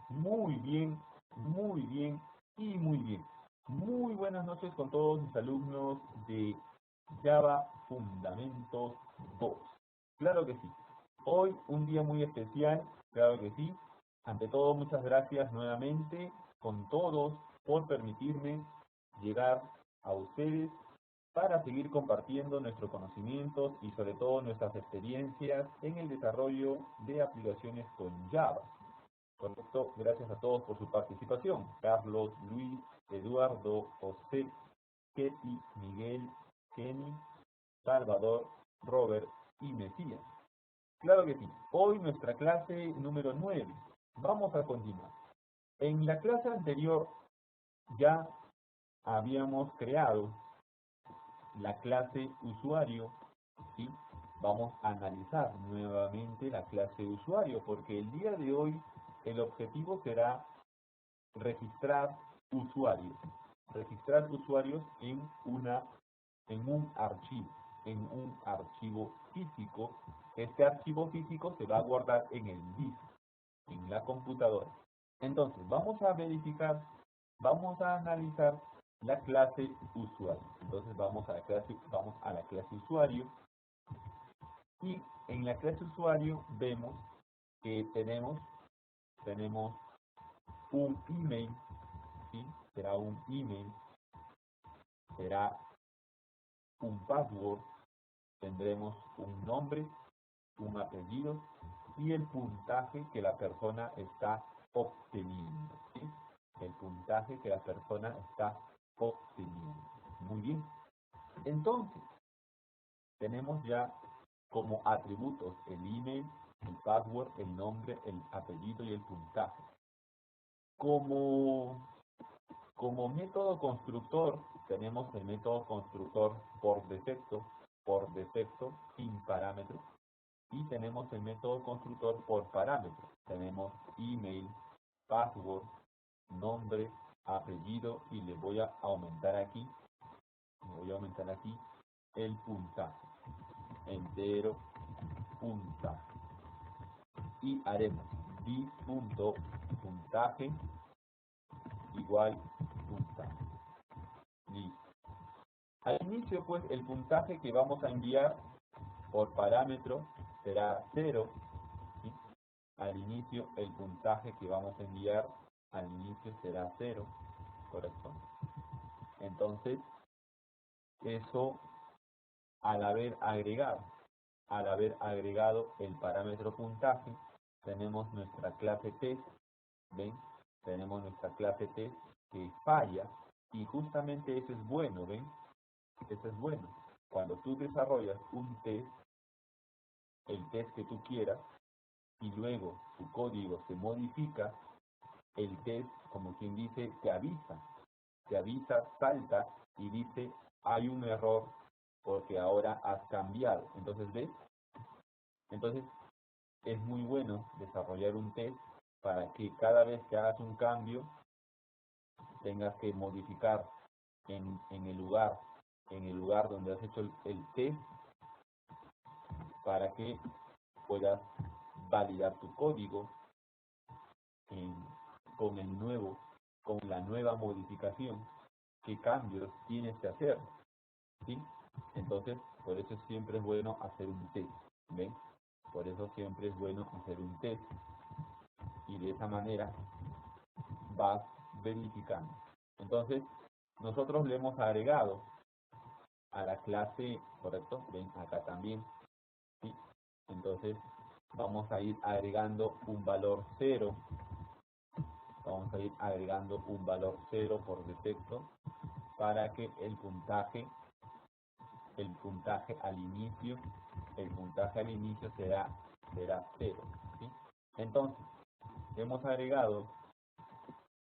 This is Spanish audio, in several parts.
Muy bien, muy bien y muy bien. Muy buenas noches con todos mis alumnos de Java Fundamentos 2. Claro que sí. Hoy un día muy especial, claro que sí. Ante todo, muchas gracias nuevamente con todos por permitirme llegar a ustedes para seguir compartiendo nuestros conocimientos y sobre todo nuestras experiencias en el desarrollo de aplicaciones con Java. Correcto, gracias a todos por su participación. Carlos, Luis, Eduardo, José, Ketty, Miguel, Kenny, Salvador, Robert y Mesías. Claro que sí, hoy nuestra clase número 9. Vamos a continuar. En la clase anterior ya habíamos creado la clase usuario, ¿sí? Vamos a analizar nuevamente la clase usuario porque el día de hoy el objetivo será registrar usuarios. Registrar usuarios en un archivo físico. Este archivo físico se va a guardar en el disco, en la computadora. Entonces, vamos a verificar, vamos a analizar la clase usuario. Entonces, vamos a la clase usuario y en la clase usuario vemos que tenemos un email, ¿sí? Será un email, será un password, tendremos un nombre, un apellido y el puntaje que la persona está obteniendo, ¿sí? El puntaje que la persona está obteniendo. Muy bien. Entonces, tenemos ya como atributos el email, el password, el nombre, el apellido y el puntaje. Como Como método constructor, tenemos el método constructor por defecto, sin parámetros, y tenemos el método constructor por parámetros. Tenemos email, password, nombre, apellido, y le voy a aumentar aquí el puntaje, entero puntaje. Y haremos dis.puntaje igual puntaje. Listo. Al inicio, pues, el puntaje que vamos a enviar por parámetro será 0. ¿Sí? Al inicio, el puntaje que vamos a enviar al inicio será 0, ¿correcto? Entonces, eso al haber agregado el parámetro puntaje, tenemos nuestra clase test, ¿ven? Tenemos nuestra clase test que falla, y justamente eso es bueno, ¿ven? Eso es bueno. Cuando tú desarrollas un test, el test que tú quieras, y luego tu código se modifica, el test, como quien dice, te avisa, salta y dice, hay un error porque ahora has cambiado. Entonces, ¿ves? Entonces, es muy bueno desarrollar un test para que cada vez que hagas un cambio, tengas que modificar en el lugar donde has hecho el test para que puedas validar tu código en- con con la nueva modificación, qué cambios tienes que hacer, ¿sí? Entonces, por eso siempre es bueno hacer un test, ¿ven? Por eso siempre es bueno hacer un test y de esa manera vas verificando. Entonces, nosotros le hemos agregado a la clase, ¿correcto? Ven acá también, ¿sí? Entonces, vamos a ir agregando un valor 0. Vamos a ir agregando un valor 0 por defecto para que el puntaje al inicio, será 0, ¿sí? Entonces, hemos agregado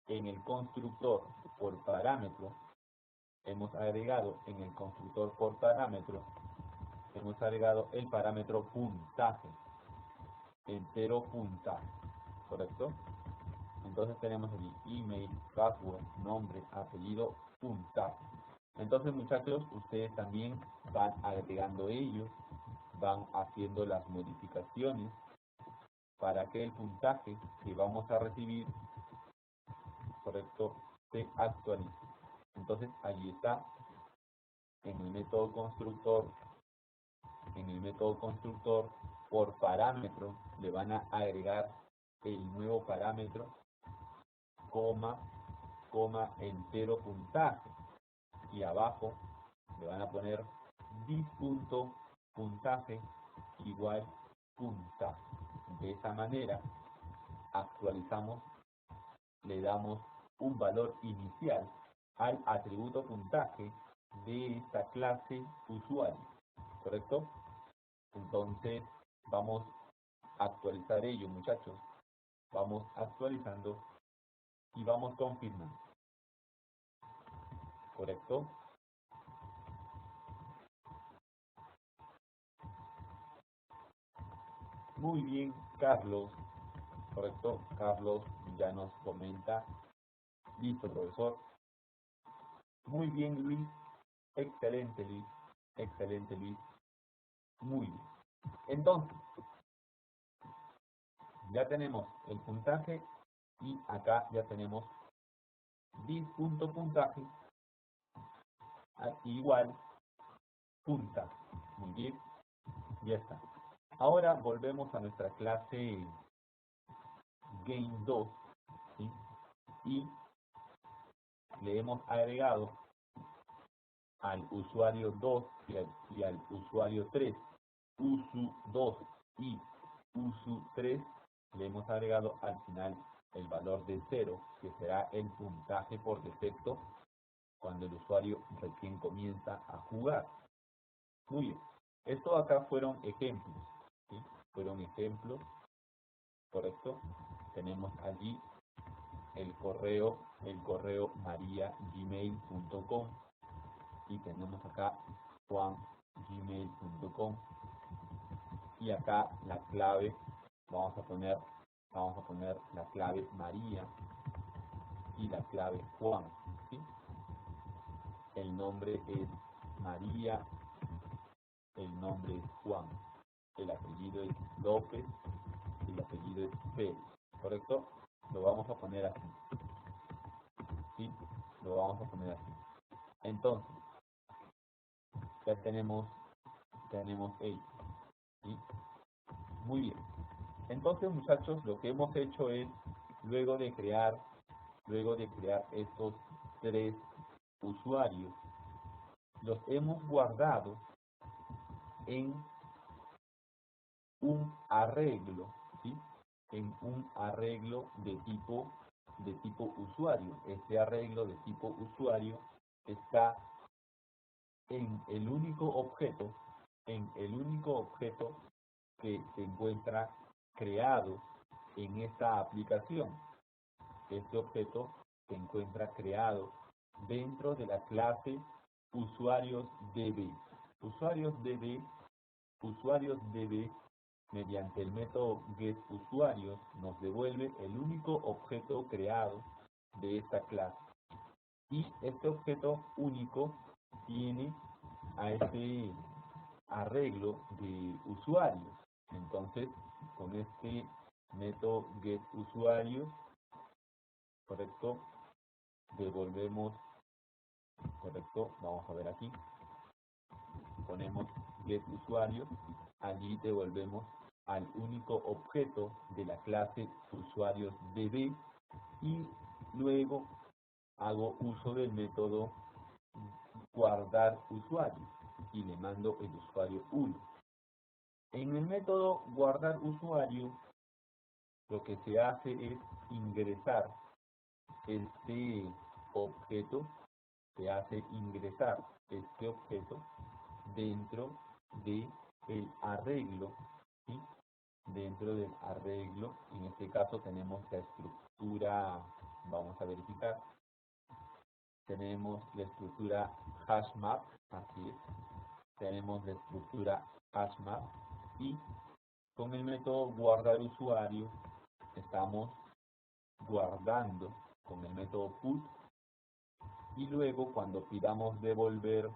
en el constructor por parámetro, hemos agregado en el constructor por parámetro, hemos agregado el parámetro puntaje, entero puntaje, ¿correcto? Entonces tenemos el email, password, nombre, apellido, puntaje. Entonces, muchachos, ustedes también van agregando ellos, van haciendo las modificaciones para que el puntaje que vamos a recibir correcto, se actualice. Entonces allí está, en el método constructor, por parámetro le van a agregar el nuevo parámetro, coma, entero puntaje, y abajo le van a poner dis.puntaje igual puntaje. De esa manera actualizamos, le damos un valor inicial al atributo puntaje de esta clase usuario, ¿correcto? Entonces vamos a actualizar ello, muchachos. Vamos actualizando y vamos confirmando, ¿correcto? Muy bien, Carlos, correcto. Carlos ya nos comenta. Listo, profesor. Muy bien, Luis. Excelente, Luis. Excelente, Luis. Muy bien. Entonces, ya tenemos el puntaje y acá ya tenemos dis.puntaje igual puntaje. Muy bien, ya está. Ahora volvemos a nuestra clase Game 2, ¿sí? Y le hemos agregado al usuario 2 y al usuario 3, usu 2 y usu 3, le hemos agregado al final el valor de 0, que será el puntaje por defecto cuando el usuario recién comienza a jugar. Muy bien, esto acá fueron ejemplos, ¿sí? Fueron ejemplos, ¿correcto? Tenemos allí el correo maria@gmail.com, y tenemos acá juan@gmail.com, y acá la clave, vamos a poner la clave María y la clave Juan, ¿sí? El nombre es María, el nombre es Juan, el apellido es López, el apellido es Pérez, ¿correcto? Lo vamos a poner así, ¿sí? Lo vamos a poner así. Entonces, ya tenemos ello, ¿sí? Muy bien. Entonces, muchachos, lo que hemos hecho es, luego de crear estos 3 usuarios, los hemos guardado en un arreglo, ¿sí? En un arreglo de tipo usuario. Este arreglo de tipo usuario está en el único objeto, que se encuentra creado en esta aplicación. Este objeto se encuentra creado dentro de la clase usuarios DB. Usuarios DB, mediante el método getUsuarios, nos devuelve el único objeto creado de esta clase. Y este objeto único tiene a este arreglo de usuarios. Entonces, con este método getUsuarios, correcto, devolvemos, correcto, vamos a ver aquí, ponemos getUsuarios, allí devolvemos al único objeto de la clase usuarios DB, y luego hago uso del método guardar usuario y le mando el usuario 1. En el método guardar usuario, lo que se hace es ingresar este objeto, dentro de el arreglo, ¿sí? Dentro del arreglo, en este caso tenemos la estructura, vamos a verificar, tenemos la estructura hashmap, así es, tenemos la estructura hashmap, y con el método guardar usuario estamos guardando con el método put, y luego cuando pidamos devolver,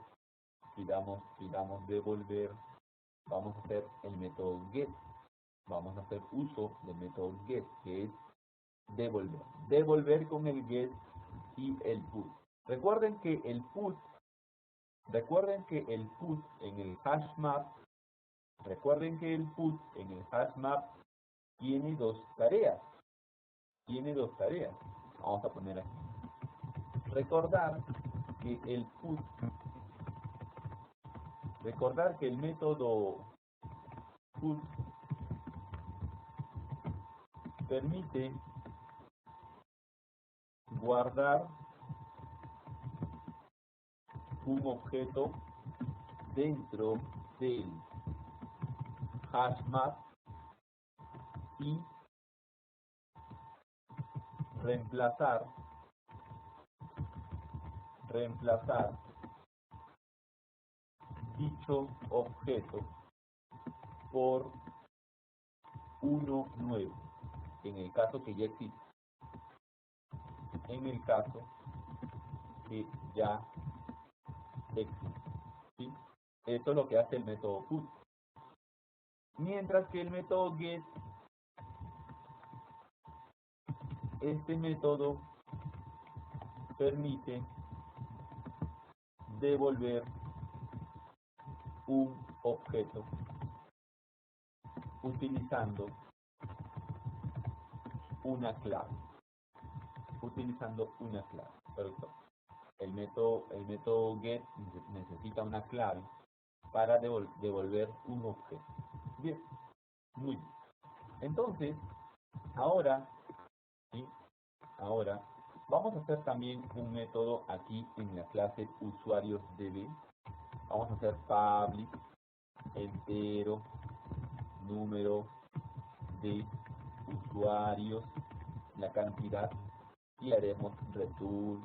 vamos a hacer el método get, vamos a hacer uso del método get, que es devolver. Devolver con el get y el put. Recuerden que el put en el hash map, tiene dos tareas. Vamos a poner aquí. Recordar que el método put permite guardar un objeto dentro del hash map y reemplazar dicho objeto por uno nuevo, en el caso que ya existe. ¿Sí? Esto es lo que hace el método put. Mientras que el método get, este método permite devolver un objeto utilizando una clave. Perfecto. El método get necesita una clave para devolver un objeto. Bien, muy bien. Entonces, ahora vamos a hacer también un método aquí en la clase usuarios.db. Vamos a hacer public entero número de usuarios, la cantidad, y haremos return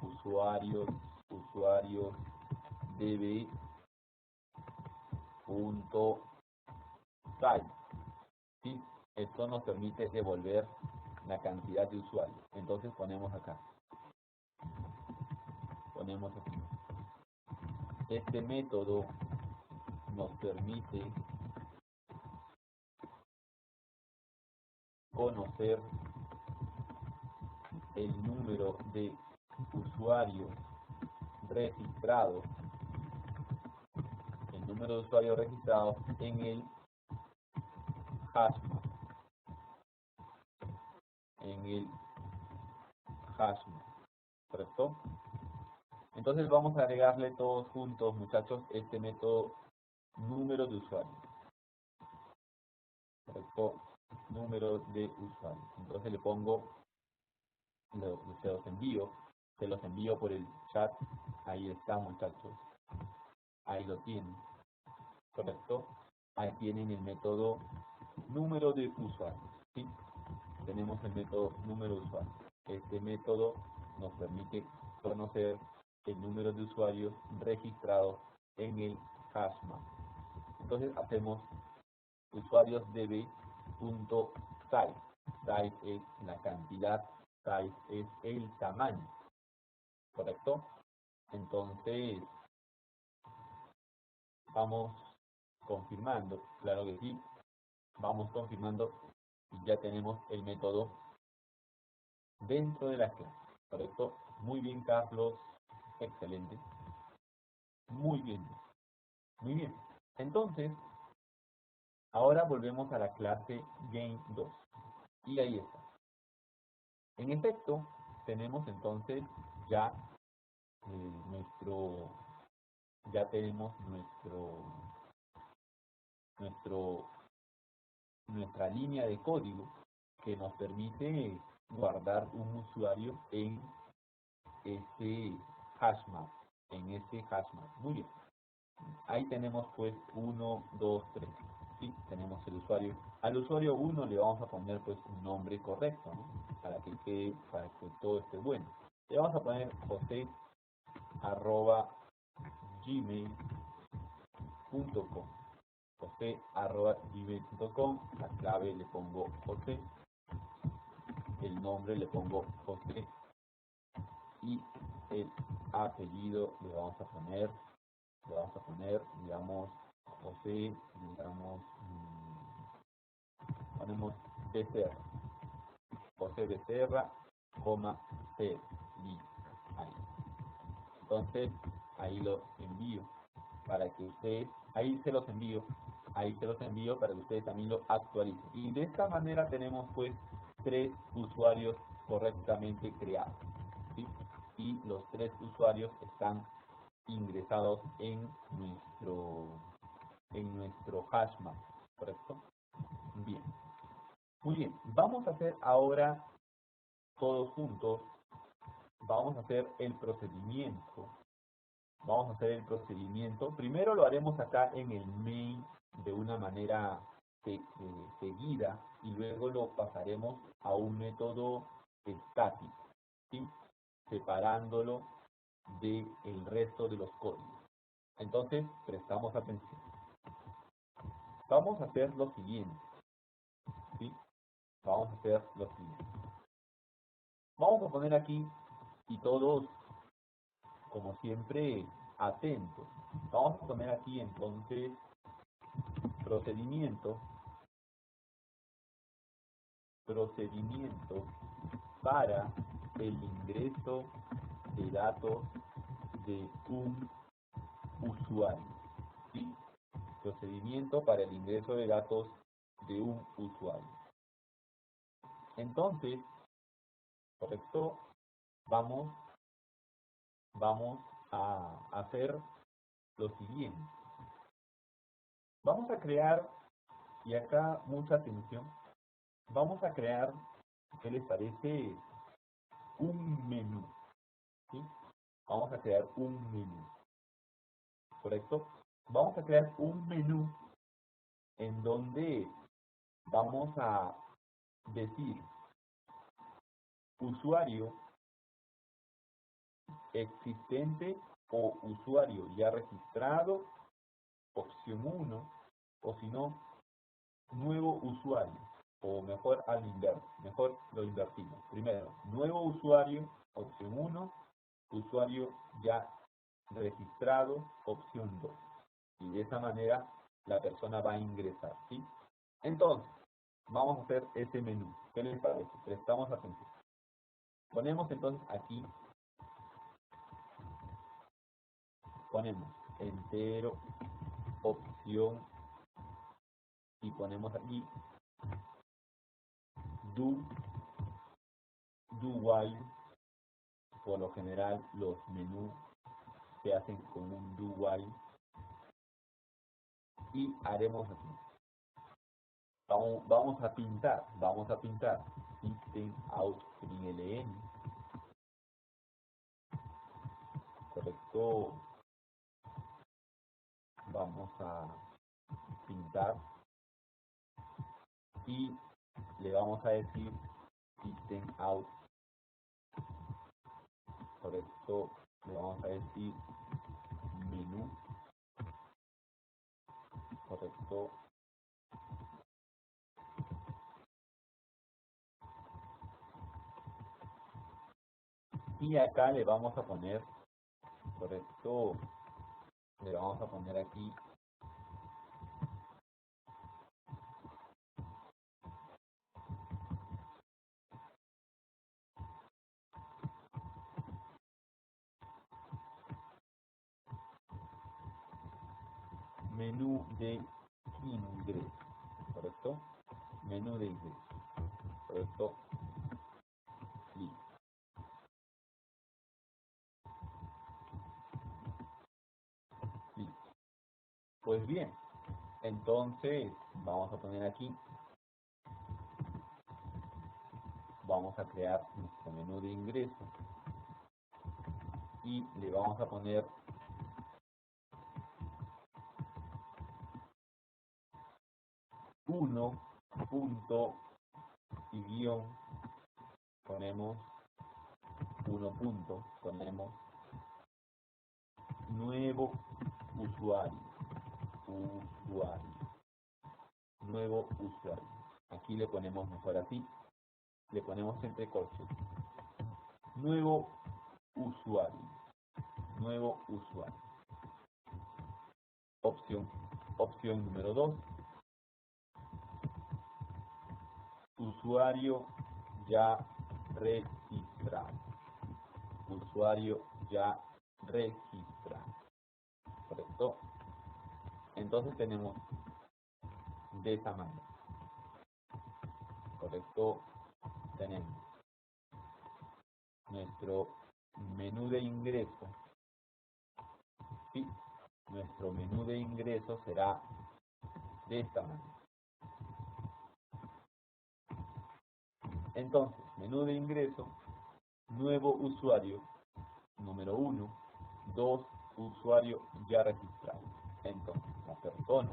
usuarios db punto type. ¿Sí? Esto nos permite devolver la cantidad de usuarios. Entonces ponemos aquí. Este método nos permite conocer el número de usuarios registrados, en el hashmap. ¿Correcto? Entonces vamos a agregarle todos juntos, muchachos, este método número de usuarios. ¿Correcto? Número de usuarios. Entonces le pongo, se los envío por el chat. Ahí está, muchachos. Ahí lo tienen. ¿Correcto? Ahí tienen el método número de usuarios. ¿Sí? Tenemos el método número de usuarios. Este método nos permite conocer el número de usuarios registrados en el hashmap. Entonces hacemos usuarios.db.size. Size es la cantidad, size es el tamaño. ¿Correcto? Entonces vamos confirmando, claro que sí, vamos confirmando y ya tenemos el método dentro de la clase. ¿Correcto? Muy bien, Carlos. Excelente. Muy bien. Entonces, ahora volvemos a la clase Game2. Y ahí está. En efecto, tenemos entonces ya nuestra línea de código que nos permite guardar un usuario en este hashmap. Muy bien. Ahí tenemos pues 1, 2, 3. ¿Sí? Tenemos el usuario. Al usuario 1 le vamos a poner pues un nombre correcto, ¿no? para que todo esté bueno. Le vamos a poner jose@gmail.com. jose@gmail.com. La clave le pongo José. El nombre le pongo José. Y el apellido le vamos a poner, digamos, José, digamos, ponemos Becerra. José Becerra, C. Ahí. Entonces, ahí los envío para que ustedes, ahí se los envío para que ustedes también lo actualicen. Y de esta manera tenemos pues 3 usuarios correctamente creados, ¿sí? Y los 3 usuarios están ingresados en nuestro hashmap, ¿correcto? Bien. Muy bien, vamos a hacer ahora todos juntos, vamos a hacer el procedimiento. Primero lo haremos acá en el main de una manera seguida y luego lo pasaremos a un método estático, ¿sí? Separándolo del resto de los códigos. Entonces, prestamos atención. Vamos a hacer lo siguiente, ¿sí? Vamos a poner aquí, y todos, como siempre, atentos. Vamos a poner aquí entonces procedimiento para el ingreso de datos de un usuario, ¿sí? Procedimiento para el ingreso de datos de un usuario. Entonces, correcto, vamos a hacer lo siguiente. Vamos a crear, y acá mucha atención, vamos a crear, ¿qué les parece? Un menú, ¿sí? Vamos a crear un menú, ¿correcto? Vamos a crear un menú en donde vamos a decir usuario existente o usuario ya registrado, opción 1, o si no, nuevo usuario, o mejor al inverso, mejor lo invertimos. Primero, nuevo usuario, opción 1, usuario ya registrado, opción 2. Y de esa manera la persona va a ingresar, ¿sí? Entonces, vamos a hacer ese menú. ¿Qué les parece? Prestamos atención. Ponemos entonces aquí, ponemos entero, opción, y ponemos aquí do while. Por lo general los menús se hacen con un do while, y haremos así. Vamos a pintar system out println, correcto. Vamos a pintar y le vamos a decir system out, correcto. Le vamos a decir menú, correcto. Y acá le vamos a poner, correcto, le vamos a poner aquí menú de ingreso, correcto, menú de ingreso, correcto. Listo. Listo. Pues bien, entonces vamos a poner aquí, vamos a crear nuestro menú de ingreso y le vamos a poner uno punto y guión, ponemos ponemos nuevo usuario, nuevo usuario. Aquí le ponemos mejor así, le ponemos entre corchetes, nuevo usuario. Opción número 2, usuario ya registrado. Usuario ya registrado. ¿Correcto? Entonces tenemos de esa manera. ¿Correcto? Tenemos nuestro menú de ingreso. ¿Sí? Nuestro menú de ingreso será de esta manera. Entonces, menú de ingreso, nuevo usuario, número 1, 2, usuario ya registrado. Entonces, la persona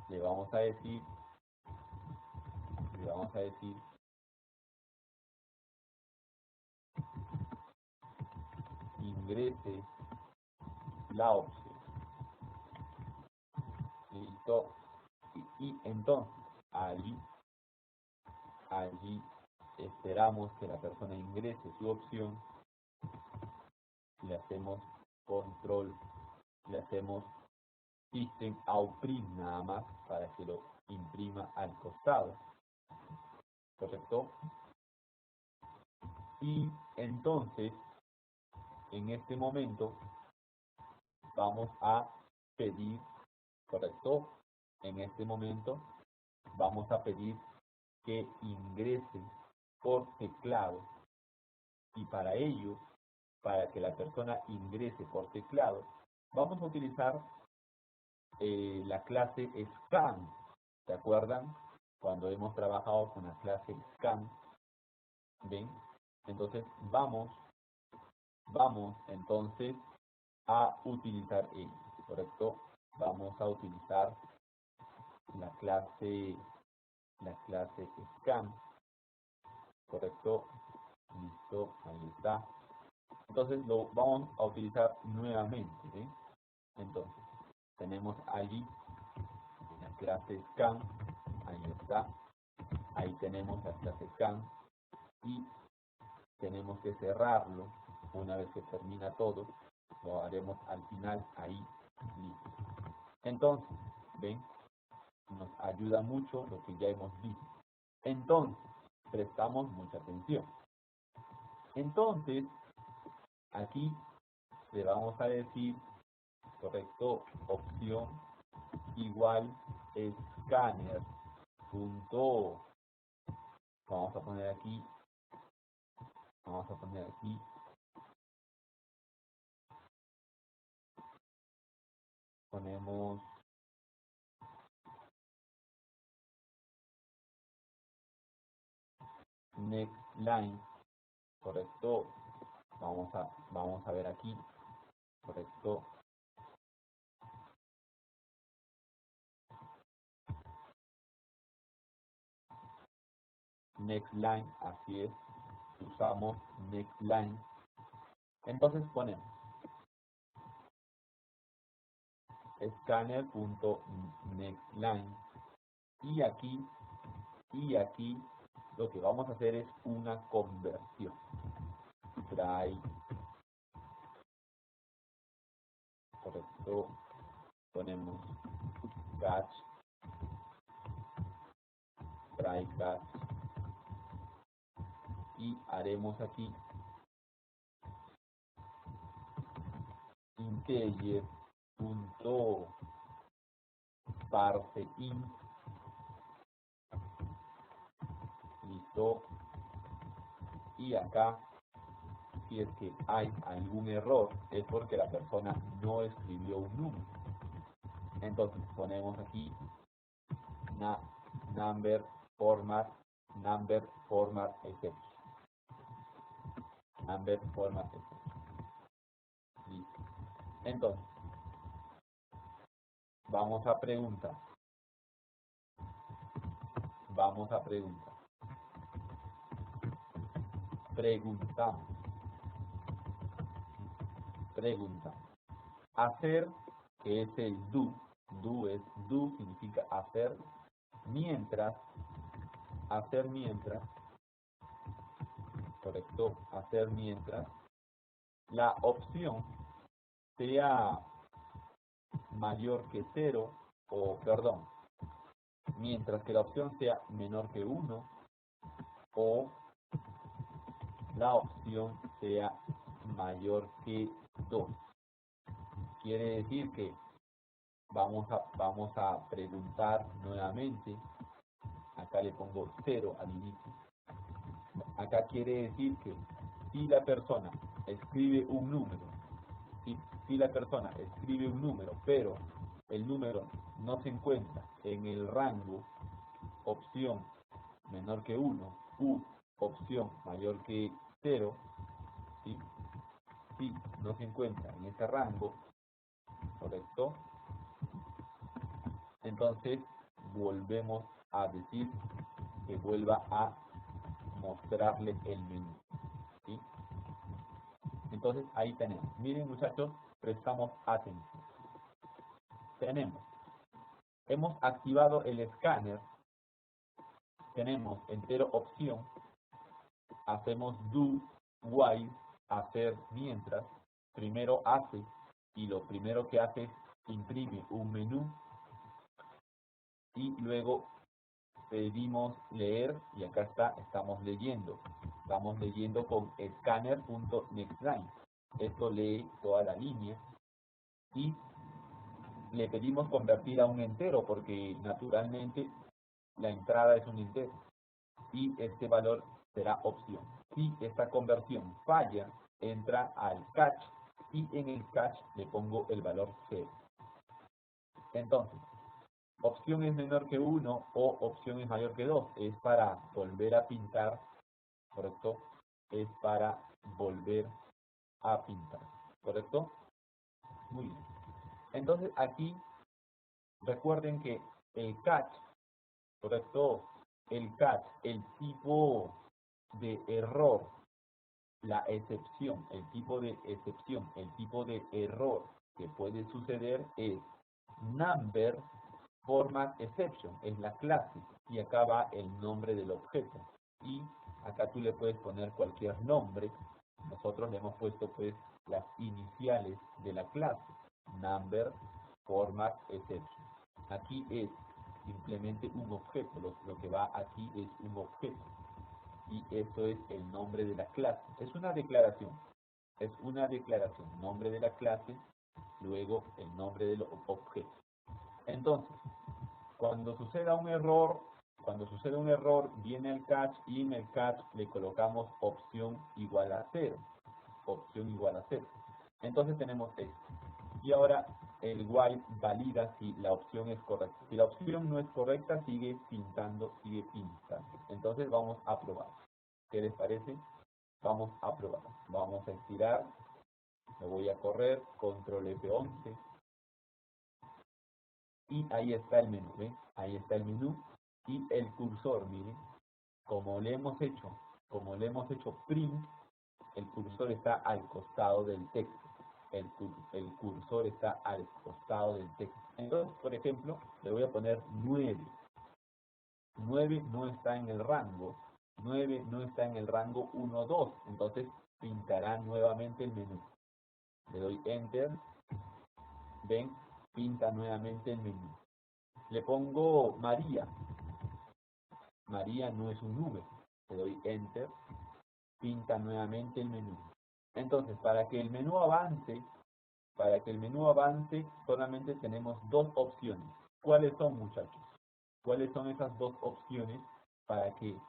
le vamos a decir ingrese la opción. Listo. Y entonces, allí esperamos que la persona ingrese su opción, le hacemos control, le hacemos system out print nada más para que lo imprima al costado. ¿Correcto? Y entonces, en este momento, vamos a pedir, ¿correcto? En este momento, vamos a pedir que ingrese por teclado. Y para ello, para que la persona ingrese por teclado, vamos a utilizar la clase scan. ¿Se acuerdan? Cuando hemos trabajado con la clase scan, ¿ven? Entonces vamos entonces a utilizar ello, ¿correcto? Vamos a utilizar la clase scan, ¿correcto? Listo, ahí está. Entonces lo vamos a utilizar nuevamente, ¿eh? Entonces tenemos allí la clase scan, ahí está, ahí tenemos la clase scan y tenemos que cerrarlo una vez que termina todo, lo haremos al final ahí, listo. Entonces, ven, nos ayuda mucho lo que ya hemos visto. Entonces, prestamos mucha atención. Entonces, aquí le vamos a decir, correcto, opción igual escáner punto, vamos a poner aquí ponemos next line, correcto, vamos a ver aquí, correcto, next line, así es, usamos next line. Entonces ponemos scanner.nextLine y aquí lo que vamos a hacer es una conversión. Try, correcto, ponemos catch, try catch y haremos aquí integer punto parse int, listo, y acá si es que hay algún error es porque la persona no escribió un número. Entonces ponemos aquí number format exception. Number format exception. Listo. Entonces, vamos a preguntar. Preguntamos. Hacer, que es el do. Do significa hacer mientras, correcto, hacer mientras la opción sea mayor que 0, o perdón, mientras que la opción sea menor que 1 o la opción sea mayor que 2. Quiere decir que vamos a preguntar nuevamente. Acá le pongo 0 al inicio. Acá quiere decir que si la persona escribe un número, si la persona escribe un número, pero el número no se encuentra en el rango opción menor que 1 u opción mayor que 0, ¿sí? Si no se encuentra en ese rango, ¿correcto? Entonces volvemos a decir que vuelva a mostrarle el menú, ¿sí? Entonces ahí tenemos. Miren muchachos, prestamos atención. Hemos activado el escáner, tenemos entero opción, hacemos do, while, hacer mientras, primero hace, y lo primero que hace es imprime un menú, y luego pedimos leer, y acá está, estamos leyendo con scanner.nextLine. Esto lee toda la línea, y le pedimos convertir a un entero, porque naturalmente la entrada es un entero, y este valor será opción. Si esta conversión falla, entra al catch, y en el catch le pongo el valor 0. Entonces, opción es menor que 1 o opción es mayor que 2. Es para volver a pintar, ¿correcto? Es para volver a pintar, ¿correcto? Muy bien. Entonces, aquí recuerden que el catch, ¿correcto? El catch, el tipo de error, la excepción, el tipo de excepción, el tipo de error que puede suceder es number format exception, es la clase, y acá va el nombre del objeto, y acá tú le puedes poner cualquier nombre. Nosotros le hemos puesto pues las iniciales de la clase, number format exception. Aquí es simplemente un objeto, lo que va aquí es un objeto, y eso es el nombre de la clase. Es una declaración, nombre de la clase, luego el nombre del objeto. Entonces, cuando suceda un error, viene el catch, y en el catch le colocamos opción igual a 0, Entonces tenemos esto. Y ahora el while valida si la opción es correcta. Si la opción no es correcta, sigue pintando. Entonces vamos a probar. ¿Qué les parece? Vamos a probar. Vamos a estirar. Me voy a correr. Control F11. Y ahí está el menú. ¿Ven? Ahí está el menú. Y el cursor, miren. Como le hemos hecho print, el cursor está al costado del texto. El cursor está al costado del texto. Entonces, por ejemplo, le voy a poner 9. 9 no está en el rango. 9 no está en el rango 1, 2. Entonces, pintará nuevamente el menú. Le doy Enter. Ven, pinta nuevamente el menú. Le pongo María. María no es un número. Le doy Enter. Pinta nuevamente el menú. Entonces, para que el menú avance, solamente tenemos dos opciones. ¿Cuáles son, muchachos? ¿Cuáles son esas dos opciones para que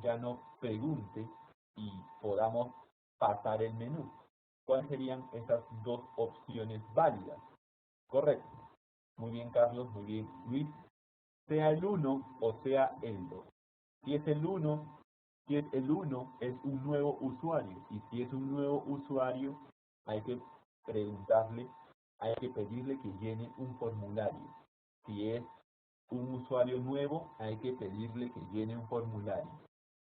ya no pregunte y podamos pasar el menú? ¿Cuáles serían esas dos opciones válidas? Correcto. Muy bien, Carlos. Muy bien, Luis. Sea el 1 o sea el 2. Si es el 1, es un nuevo usuario. Y si es un nuevo usuario, hay que preguntarle, hay que pedirle que llene un formulario. Si es un usuario nuevo, hay que pedirle que llene un formulario.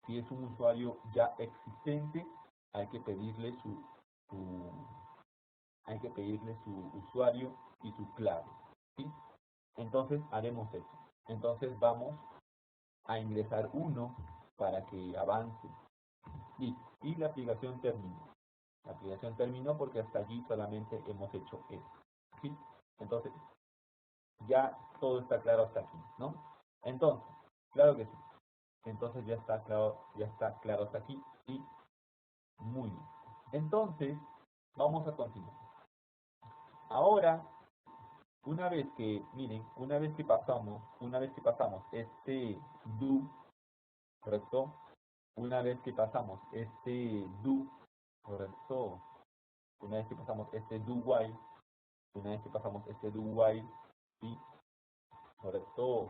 Si es un usuario ya existente, hay que pedirle su usuario y su clave, ¿sí? Entonces haremos eso. Entonces vamos a ingresar 1 para que avance. Y la aplicación terminó. La aplicación terminó porque hasta allí solamente hemos hecho esto, ¿sí? Entonces, ya todo está claro hasta aquí, ¿no? Entonces, claro que sí. Entonces ya está claro hasta aquí. Sí, muy bien. Entonces, vamos a continuar. Ahora, miren, una vez que pasamos este do, ¿correcto? Una vez que pasamos este do, ¿correcto? Una vez que pasamos este do while, una vez que pasamos este do while, ¿sí? ¿Correcto?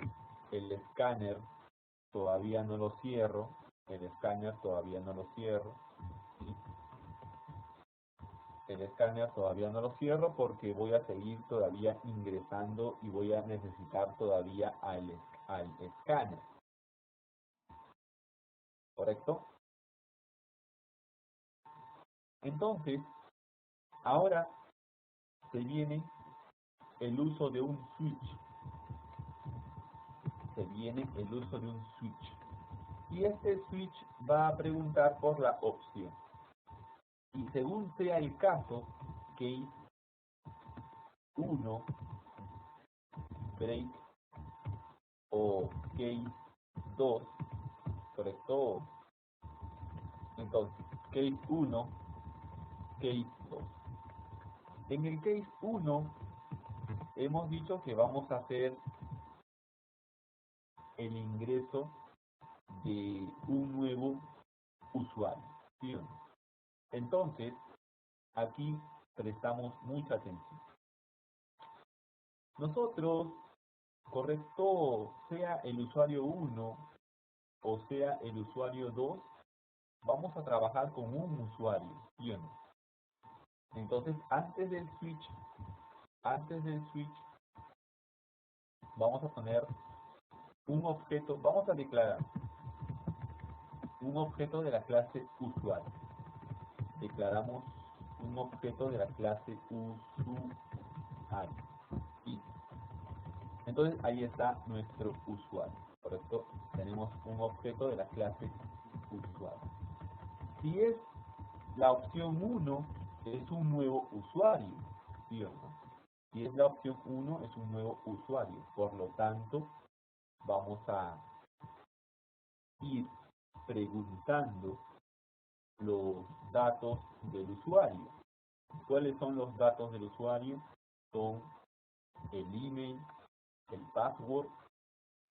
El escáner todavía no lo cierro, el escáner todavía no lo cierro, ¿sí? El escáner todavía no lo cierro porque voy a seguir todavía ingresando y voy a necesitar todavía al escáner, ¿correcto? Entonces, ahora se viene el uso de un switch, se viene el uso de un switch. Y este switch va a preguntar por la opción. Y según sea el caso, case 1, break, o case 2, ¿correcto? Entonces, case 1, case 2. En el case 1, hemos dicho que vamos a hacer el ingreso de un nuevo usuario, ¿sí o no? Entonces, aquí prestamos mucha atención. Nosotros, correcto, sea el usuario 1 o sea el usuario 2, vamos a trabajar con un usuario, ¿sí o no? Entonces, antes del switch, vamos a poner un objeto, vamos a declarar un objeto de la clase usuario. Declaramos un objeto de la clase usuario. Y entonces ahí está nuestro usuario, ¿correcto? Tenemos un objeto de la clase usuario. Si es la opción 1, es un nuevo usuario, ¿sí o no? Si es la opción 1, es un nuevo usuario. Por lo tanto, vamos a ir preguntando los datos del usuario. ¿Cuáles son los datos del usuario? Son el email, el password,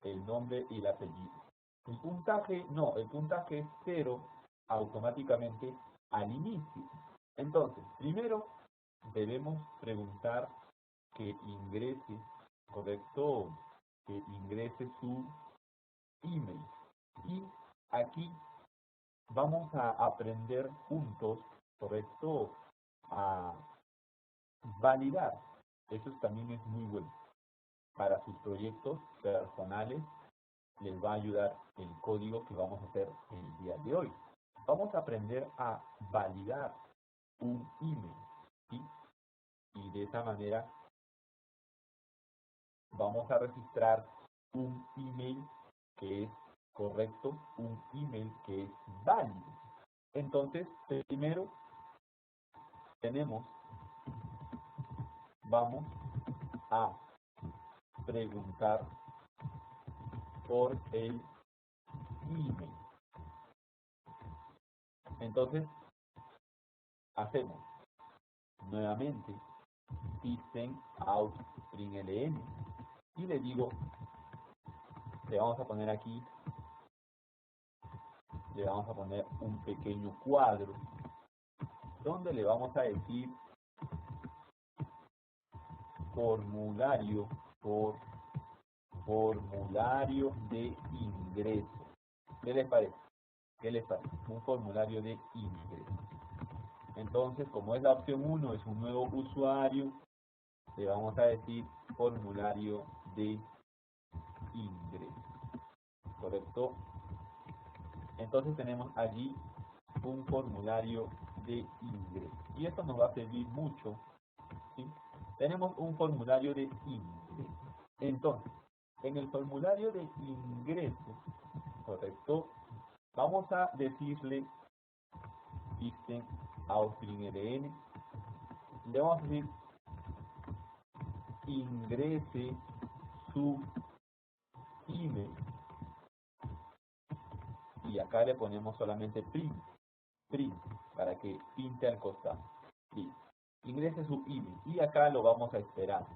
el nombre y el apellido. El puntaje es 0 automáticamente al inicio. Entonces, primero debemos preguntar que ingrese, correcto, que ingrese su email. Y aquí vamos a aprender juntos, correcto, a validar. Eso también es muy bueno. Para sus proyectos personales les va a ayudar el código que vamos a hacer el día de hoy. Vamos a aprender a validar un email, ¿sí? Y de esa manera vamos a registrar un email que es correcto, un email que es válido. Entonces, primero vamos a preguntar por el email. Entonces, hacemos nuevamente system out println y le digo, le vamos a poner aquí, le vamos a poner un pequeño cuadro donde le vamos a decir formulario de ingreso. ¿Qué les parece? ¿Qué les parece? Un formulario de ingreso. Entonces, como es la opción 1, es un nuevo usuario, le vamos a decir formulario de ingreso. ¿Correcto? Entonces tenemos allí un formulario de ingreso. Y esto nos va a servir mucho, ¿sí? Tenemos un formulario de ingreso. Entonces, en el formulario de ingreso, ¿correcto? Vamos a decirle system out println, le vamos a decir ingrese su email. y acá le ponemos solamente print, para que pinte al costado. Print. Ingrese su email y acá lo vamos a esperar.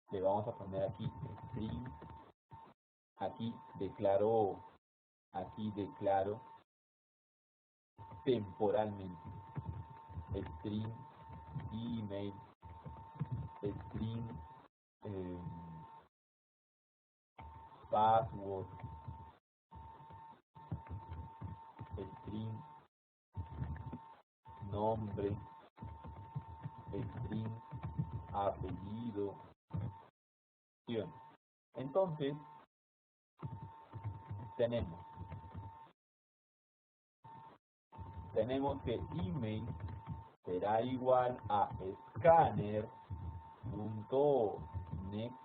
Le vamos a poner aquí string, aquí declaro temporalmente string email, string password, string nombre, string apellido. Entonces tenemos que email será igual a scanner.nextLine.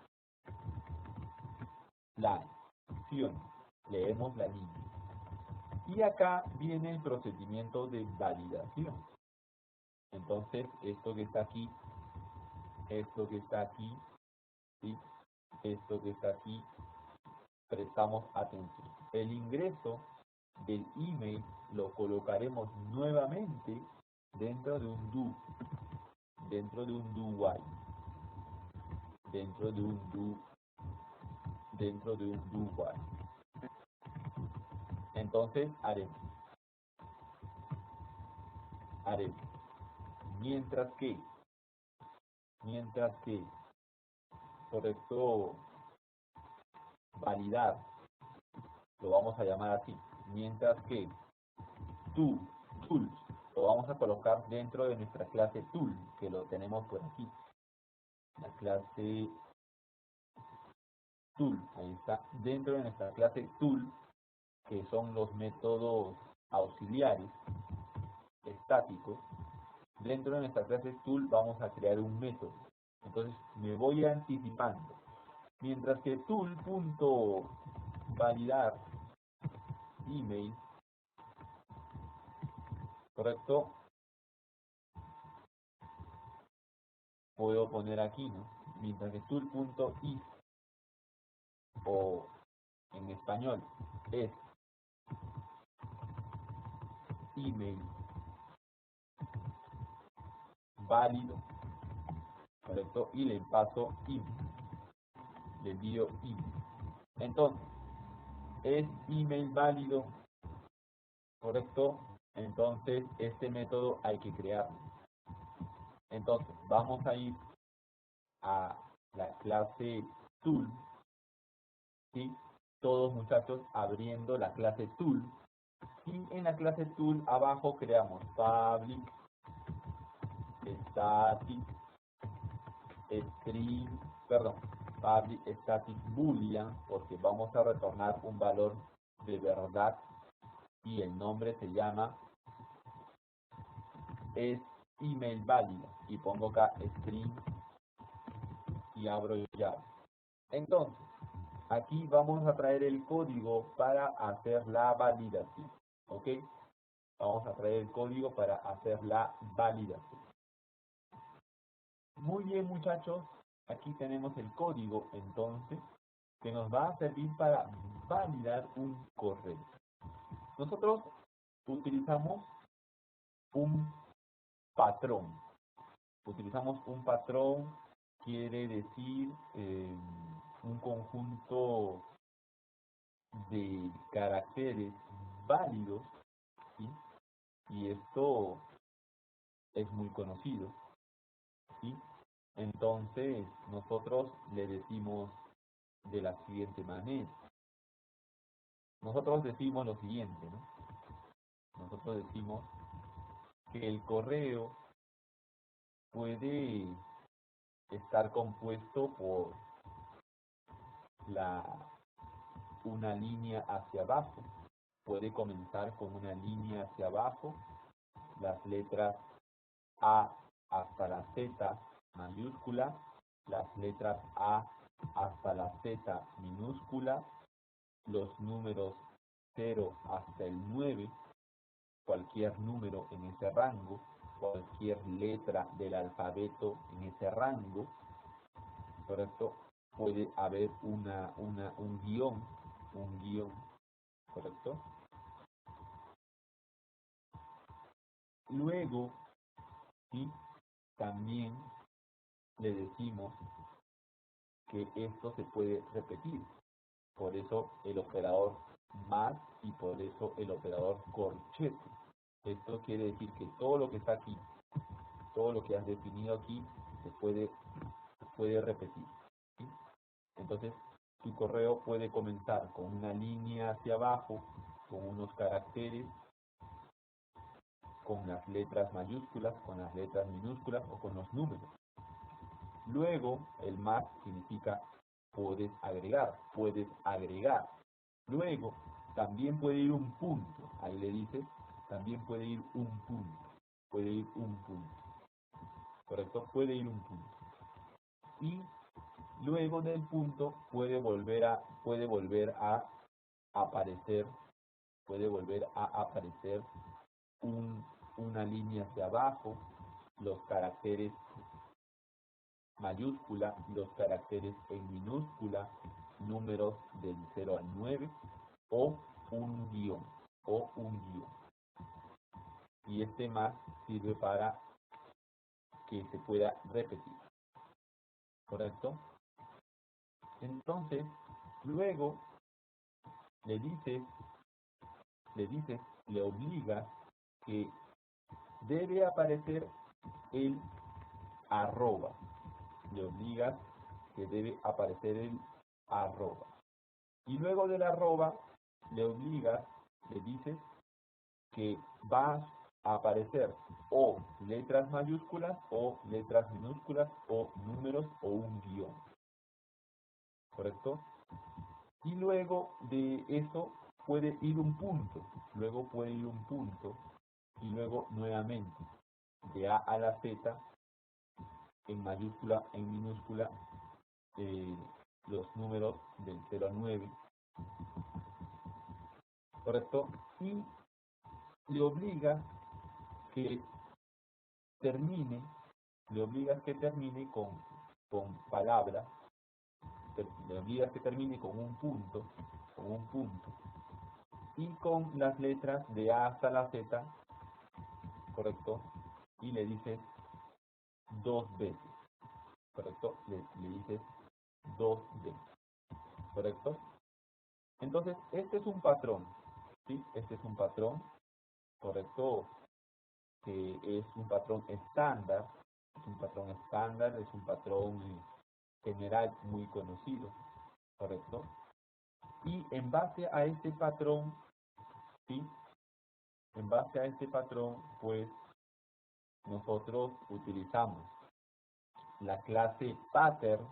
Leemos la línea. Y acá viene el procedimiento de validación. Entonces, esto que está aquí, ¿sí? Esto que está aquí, prestamos atención. El ingreso del email lo colocaremos nuevamente dentro de un do while, dentro de un do while. Entonces haremos mientras que correcto, validar, lo vamos a llamar así, mientras que tools lo vamos a colocar dentro de nuestra clase tool, que lo tenemos por aquí, la clase tool, ahí está, dentro de nuestra clase tool, que son los métodos auxiliares estáticos. Dentro de nuestra clase tool vamos a crear un método. Entonces me voy anticipando. Mientras que tool.validar email, correcto, puedo poner aquí, ¿no? Mientras que tool.is, o en español es email válido, correcto, y le paso email, le envío email. Entonces, es email válido, correcto, entonces este método hay que crearlo. Entonces, vamos a ir a la clase tool, ¿sí? Todos muchachos abriendo la clase tool, y en la clase tool abajo creamos public static string, public static boolean, porque vamos a retornar un valor de verdad y el nombre se llama es email válida, y pongo acá string y abro ya. Entonces aquí vamos a traer el código para hacer la validación, ¿ok? Vamos a traer el código para hacer la validación. Muy bien, muchachos, aquí tenemos el código entonces que nos va a servir para validar un correo. Nosotros utilizamos un patrón. Quiere decir un conjunto de caracteres válidos, ¿sí? Y esto es muy conocido, ¿sí? Entonces nosotros le decimos de la siguiente manera. Nosotros decimos lo siguiente, ¿no? Nosotros decimos que el correo puede estar compuesto por una línea hacia abajo. Puede comenzar con una línea hacia abajo, las letras A hasta la Z mayúscula, las letras A hasta la Z minúscula, los números 0 hasta el 9, cualquier número en ese rango, cualquier letra del alfabeto en ese rango, ¿correcto? Puede haber un guión, ¿correcto? Luego, ¿sí? También le decimos que esto se puede repetir. Por eso el operador más y por eso el operador corchete. Esto quiere decir que todo lo que está aquí, todo lo que has definido aquí, se puede repetir, ¿sí? Entonces, tu correo puede comenzar con una línea hacia abajo, con unos caracteres, con las letras mayúsculas, con las letras minúsculas o con los números. Luego, el más significa puedes agregar, puedes agregar. Luego, también puede ir un punto. Ahí le dices, también puede ir un punto. Puede ir un punto. ¿Correcto? Puede ir un punto. Y luego del punto puede volver a aparecer, una línea hacia abajo, los caracteres mayúscula, los caracteres en minúscula, números del 0 al 9 o un guión, Y este más sirve para que se pueda repetir, ¿correcto? Entonces, luego le dices, le obligas que debe aparecer el arroba. Le obligas que debe aparecer el arroba. Y luego del arroba, le obligas, le dices que va a aparecer o letras mayúsculas o letras minúsculas o números o un guión. ¿Correcto? Y luego de eso puede ir un punto, luego puede ir un punto y luego nuevamente de A a la Z en mayúscula, en minúscula, los números del 0 al 9, ¿correcto? Y le obligas que termine, con palabras, le obligas que termine con un punto, y con las letras de A hasta la Z, ¿correcto? Y le dices 2 veces, ¿correcto? Le dices 2 veces, ¿correcto? Entonces, este es un patrón, ¿sí? Este es un patrón, ¿correcto? Que es un patrón estándar, es un patrón general muy conocido, ¿correcto? Y en base a este patrón, ¿sí? En base a este patrón, pues, nosotros utilizamos la clase pattern,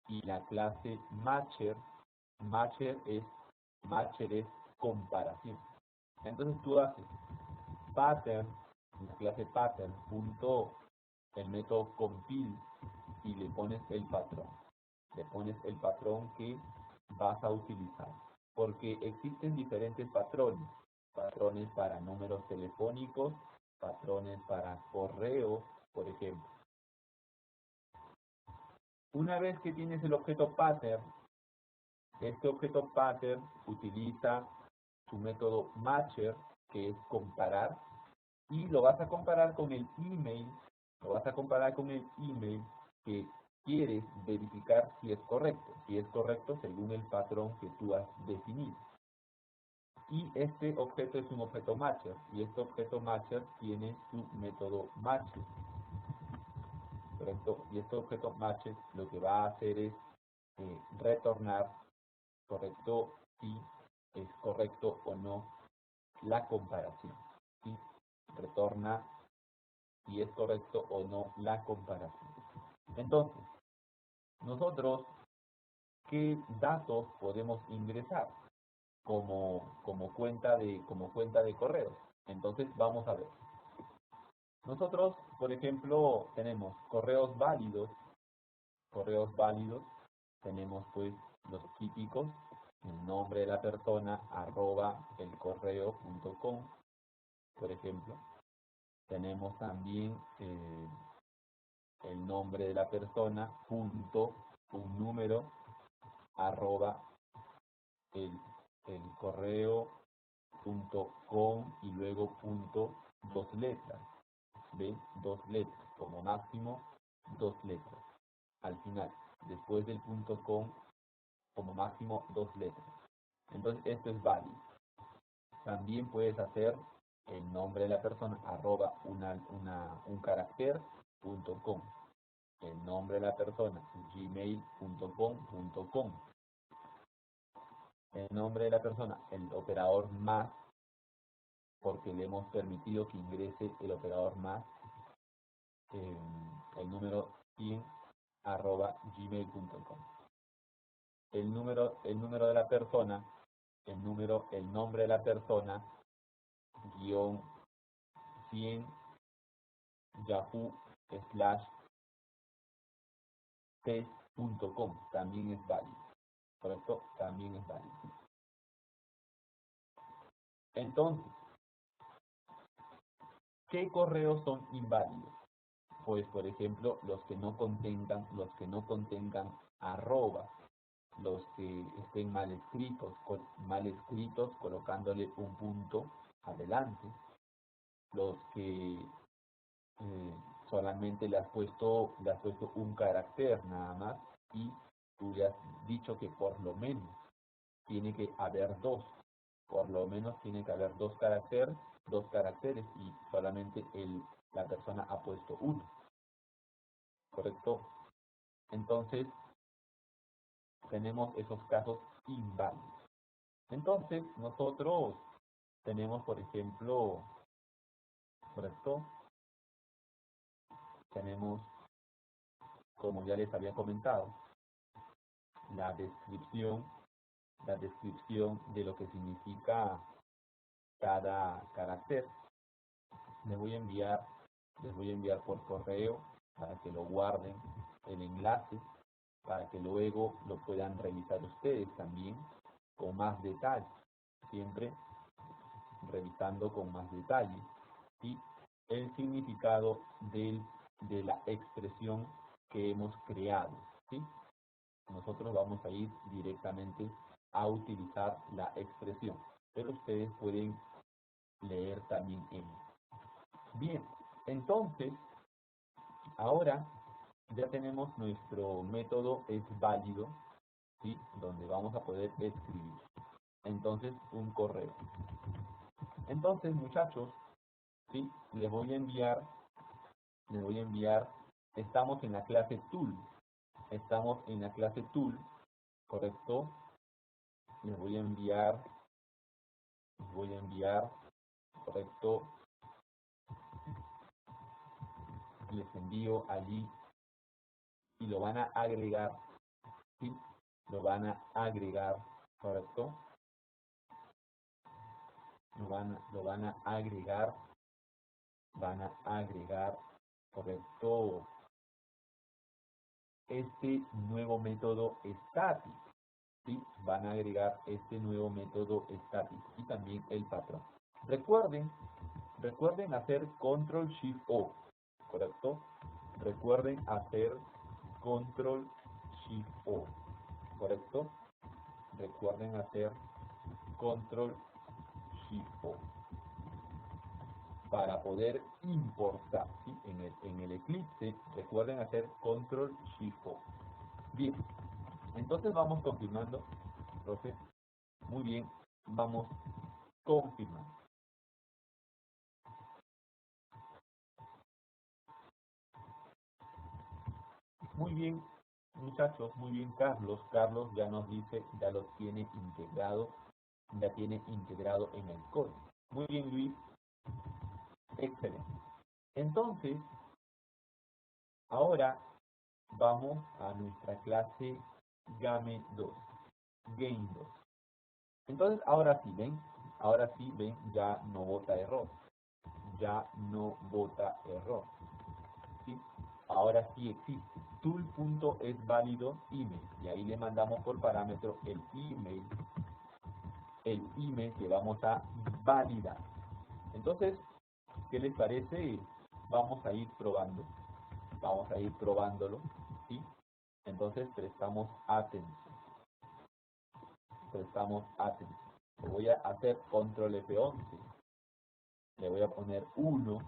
y la clase matcher. Matcher es comparación. Entonces tú haces pattern, la clase pattern, punto el método compile y le pones el patrón. Le pones el patrón que vas a utilizar. Porque existen diferentes patrones. Patrones para números telefónicos, patrones para correo, por ejemplo. Una vez que tienes el objeto pattern, este objeto pattern utiliza su método matcher, que es comparar, y lo vas a comparar con el email, que quieres verificar si es correcto según el patrón que tú has definido. Y este objeto es un objeto matcher, y este objeto matcher tiene su método matcher, ¿correcto? Y este objeto matcher lo que va a hacer es retornar, ¿correcto? Si es correcto o no la comparación, ¿sí? Retorna si es correcto o no la comparación. Entonces, nosotros, ¿qué datos podemos ingresar como cuenta de correos? Entonces, vamos a ver. Nosotros, por ejemplo, tenemos correos válidos, tenemos pues los típicos, el nombre de la persona, @elcorreo.com, por ejemplo. Tenemos también el nombre de la persona, punto, un número, arroba el correo.com y luego punto dos letras. ¿Ven? Dos letras. Como máximo, dos letras. Al final, después del punto com, como máximo, dos letras. Entonces, esto es válido. También puedes hacer el nombre de la persona, arroba un carácter, .com. El nombre de la persona, gmail.com. El nombre de la persona, el operador más, porque le hemos permitido que ingrese el operador más, el número 100, arroba gmail.com. El número de la persona, el nombre de la persona, guión 100, yahoo /test.com, también es válido, ¿correcto? También es válido. Entonces, ¿qué correos son inválidos? Pues, por ejemplo, los que no contengan arroba, los que estén mal escritos colocándole un punto adelante, los que solamente le has puesto un carácter nada más y tú le has dicho que por lo menos tiene que haber dos, por lo menos tiene que haber dos caracteres y solamente la persona ha puesto uno, ¿correcto? Entonces, tenemos esos casos inválidos. Entonces, nosotros tenemos, por ejemplo, ¿correcto? Tenemos, como ya les había comentado, la descripción de lo que significa cada carácter. Les voy a enviar por correo para que lo guarden el enlace, para que luego lo puedan revisar ustedes también con más detalle, siempre revisando con más detalle, y el significado de la expresión que hemos creado, ¿sí? Nosotros vamos a ir directamente a utilizar la expresión, pero ustedes pueden leer también ella. Bien, entonces, ahora ya tenemos nuestro método es válido, ¿sí? Donde vamos a poder escribir. Entonces, un correo. Entonces, muchachos, ¿sí? Les voy a enviar, estamos en la clase Tool, ¿correcto? Les voy a enviar, ¿correcto? Les envío allí y lo van a agregar, ¿sí? Lo van a agregar, ¿correcto? Lo van a agregar, ¿correcto? Este nuevo método estático, ¿sí? Van a agregar este nuevo método estático y también el patrón. Recuerden hacer Control Shift O, ¿correcto? Recuerden hacer Control Shift O, ¿correcto? Recuerden hacer Control Shift O para poder importar, ¿sí? En el Eclipse, recuerden hacer Control Shift O. Bien, entonces vamos confirmando, profe. Muy bien, vamos confirmando. Muy bien, muchachos, muy bien, Carlos. Carlos ya nos dice, ya lo tiene integrado, en el código. Muy bien, Luis. Excelente. Entonces, ahora vamos a nuestra clase Game 2. Entonces, ahora sí, ven, ya no bota error. ¿Sí? Ahora sí existe. Tool.esválido email. Y ahí le mandamos por parámetro el email que vamos a validar. Entonces, ¿qué les parece? Vamos a ir probando. Vamos a ir probándolo, ¿sí? Entonces, prestamos atención. Voy a hacer control F11. le voy a poner 1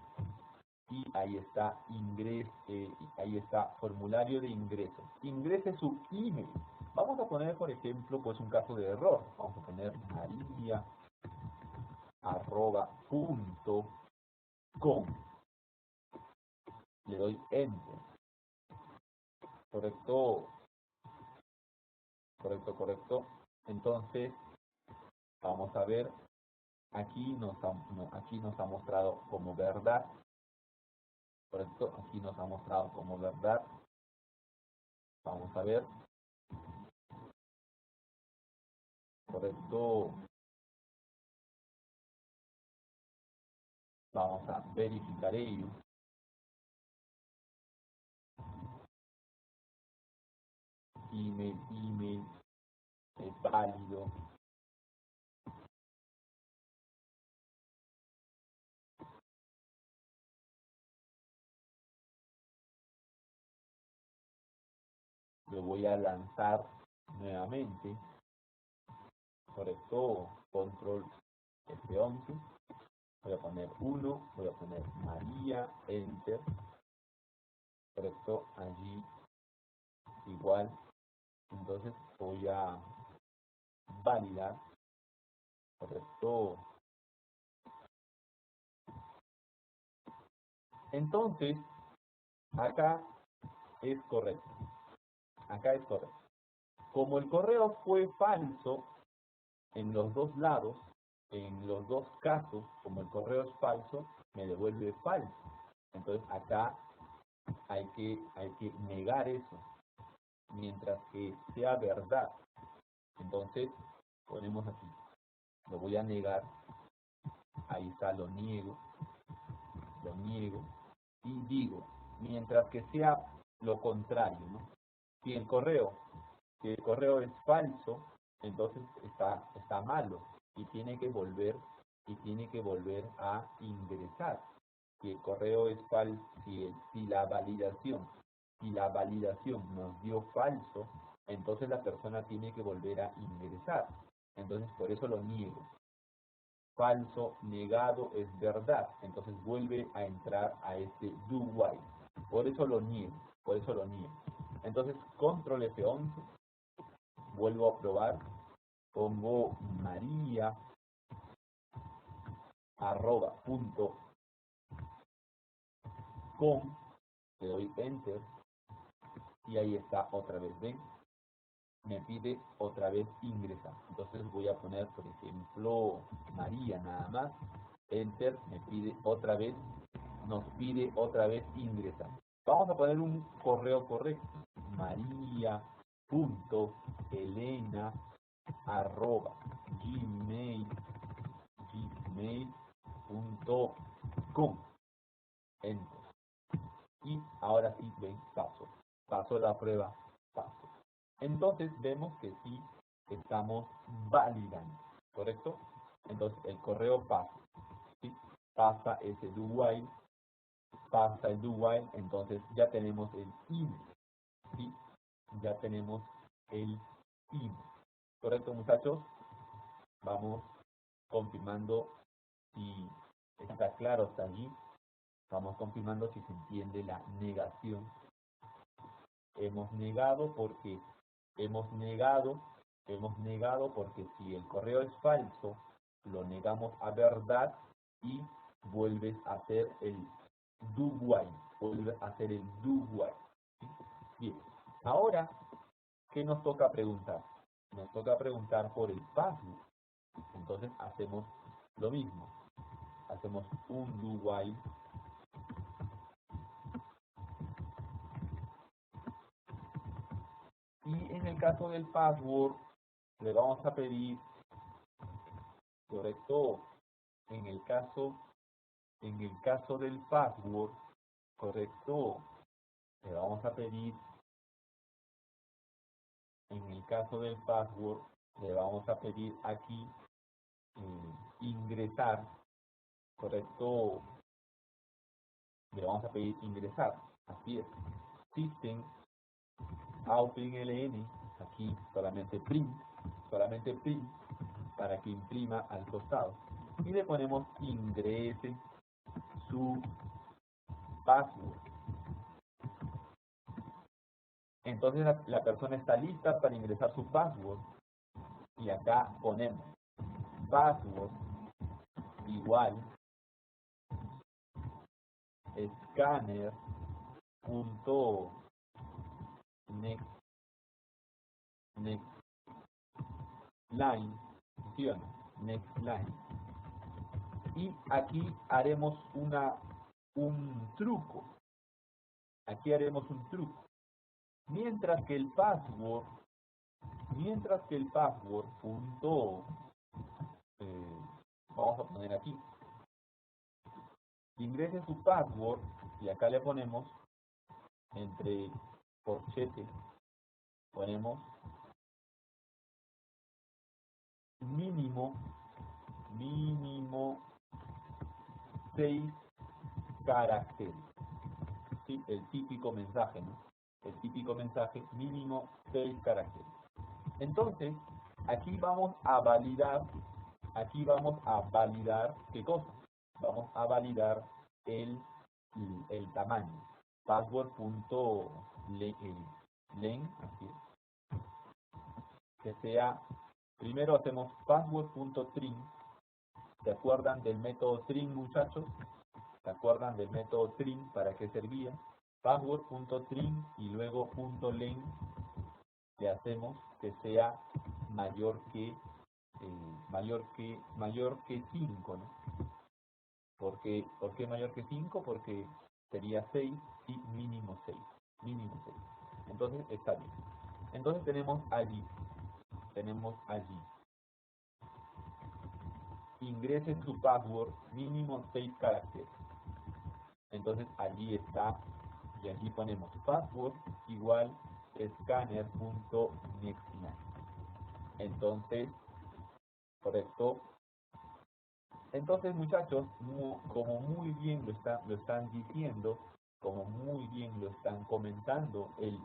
y ahí está ahí está formulario de ingreso. Ingrese su email. Vamos a poner, por ejemplo, pues un caso de error. Vamos a poner maria@punto.com. Le doy enter. Correcto, correcto. Entonces, vamos a ver. Aquí nos ha mostrado como verdad. Correcto, aquí nos ha mostrado como verdad. Vamos a ver. Correcto. Vamos a verificar ello. Email es válido. Lo voy a lanzar nuevamente. Correcto, control F11. Voy a poner 1, voy a poner María, enter. Correcto, allí igual. Entonces voy a validar. Correcto. Entonces, acá es correcto. Acá es correcto. Como el correo fue falso en los dos lados, en los dos casos, como el correo es falso, me devuelve falso. Entonces acá hay que negar eso, mientras que sea verdad. Entonces ponemos aquí, lo voy a negar, ahí está, lo niego, y digo, mientras que sea lo contrario, ¿no? Si el correo es falso, entonces está malo y tiene que volver a ingresar. Si el correo es falso, si la validación nos dio falso, entonces la persona tiene que volver a ingresar. Entonces por eso lo niego. Falso negado es verdad, entonces vuelve a entrar a este do while. Por eso lo niego. Entonces control F11, vuelvo a probar, pongo María @punto.com, le doy enter y ahí está otra vez. Ven, me pide otra vez ingresar. Entonces voy a poner, por ejemplo, María nada más, enter, nos pide otra vez ingresar. Vamos a poner un correo correcto, maria.elena@gmail.com. Enter. Y ahora sí, ven, paso la prueba, paso. Entonces vemos que sí estamos validando, ¿correcto? Entonces el correo pasa, ¿sí? Pasa ese do while, entonces ya tenemos el email, ¿sí? Ya tenemos el email. ¿Correcto, muchachos? Vamos confirmando si está claro hasta allí. Vamos confirmando si se entiende la negación. Hemos negado porque si el correo es falso, lo negamos a verdad y vuelves a hacer el do while. ¿Sí? Bien, ahora, ¿qué nos toca preguntar? Nos toca preguntar por el password. Entonces hacemos lo mismo. Hacemos un do while. Y en el caso del password, le vamos a pedir, correcto, en el caso del password, correcto, le vamos a pedir, en el caso del password, le vamos a pedir aquí ingresar, correcto, le vamos a pedir ingresar, así es, system out ln, aquí solamente print, para que imprima al costado, y le ponemos ingrese su password. Entonces la persona está lista para ingresar su password y acá ponemos password igual scanner punto next line, ¿sí o no? Next line. Y aquí haremos un truco. Aquí haremos un truco. Mientras que el password punto, vamos a poner aquí, ingrese su password y acá le ponemos entre corchete, ponemos mínimo 6 caracteres, ¿sí? El típico mensaje, ¿no? El típico mensaje mínimo 6 caracteres. Entonces, aquí vamos a validar, ¿qué cosa? Vamos a validar el tamaño. Password.len, así es. Que sea, primero hacemos password.string. ¿Se acuerdan del método string, muchachos? ¿Se acuerdan del método string? ¿Para qué servía? Password.string y luego .len le hacemos que sea mayor que 5, ¿no? ¿Por qué mayor que 5? Porque sería 6 y mínimo 6. Entonces está bien. Entonces tenemos allí. Ingrese su password mínimo 6 caracteres. Entonces allí está. Y allí ponemos password igual scanner.nextLine. Entonces, correcto. Entonces, muchachos, como muy bien lo están diciendo, como muy bien lo están comentando, el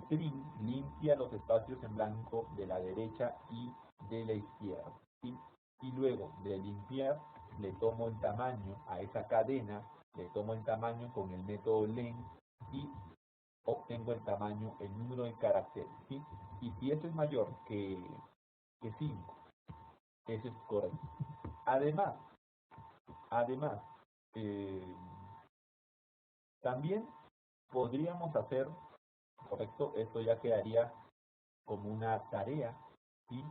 trim limpia los espacios en blanco de la derecha y de la izquierda, ¿sí? Y luego de limpiar, le tomo el tamaño a esa cadena, le tomo el tamaño con el método len y obtengo el tamaño, el número de caracteres, ¿sí? Y si eso es mayor que 5, eso es correcto. Además, eh, también podríamos hacer, correcto, esto ya quedaría como una tarea y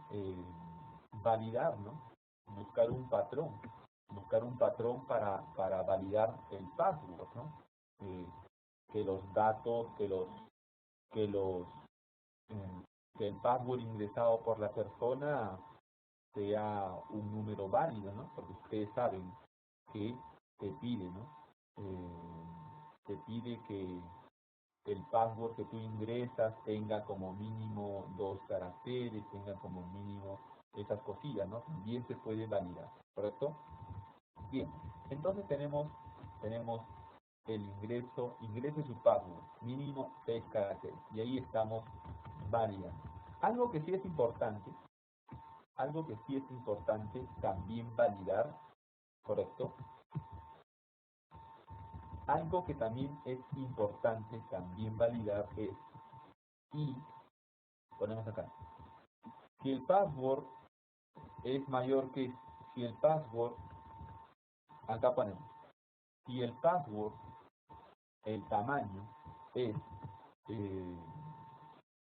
validar, ¿no? Buscar un patrón para validar el password, ¿no? Que los datos, que los que el password ingresado por la persona sea un número válido, ¿no? Porque ustedes saben que te pide, ¿no? Te pide que el password que tú ingresas tenga como mínimo 2 caracteres, tenga como mínimo esas cosillas, ¿no? También se puede validar, ¿correcto? Bien, entonces tenemos el ingrese su password, mínimo 6 caracteres, y ahí estamos validando. Algo que sí es importante también validar, ¿correcto? Algo que también es importante también validar es, y ponemos acá, si el password es mayor que, si el password, acá ponemos, si el password, el tamaño es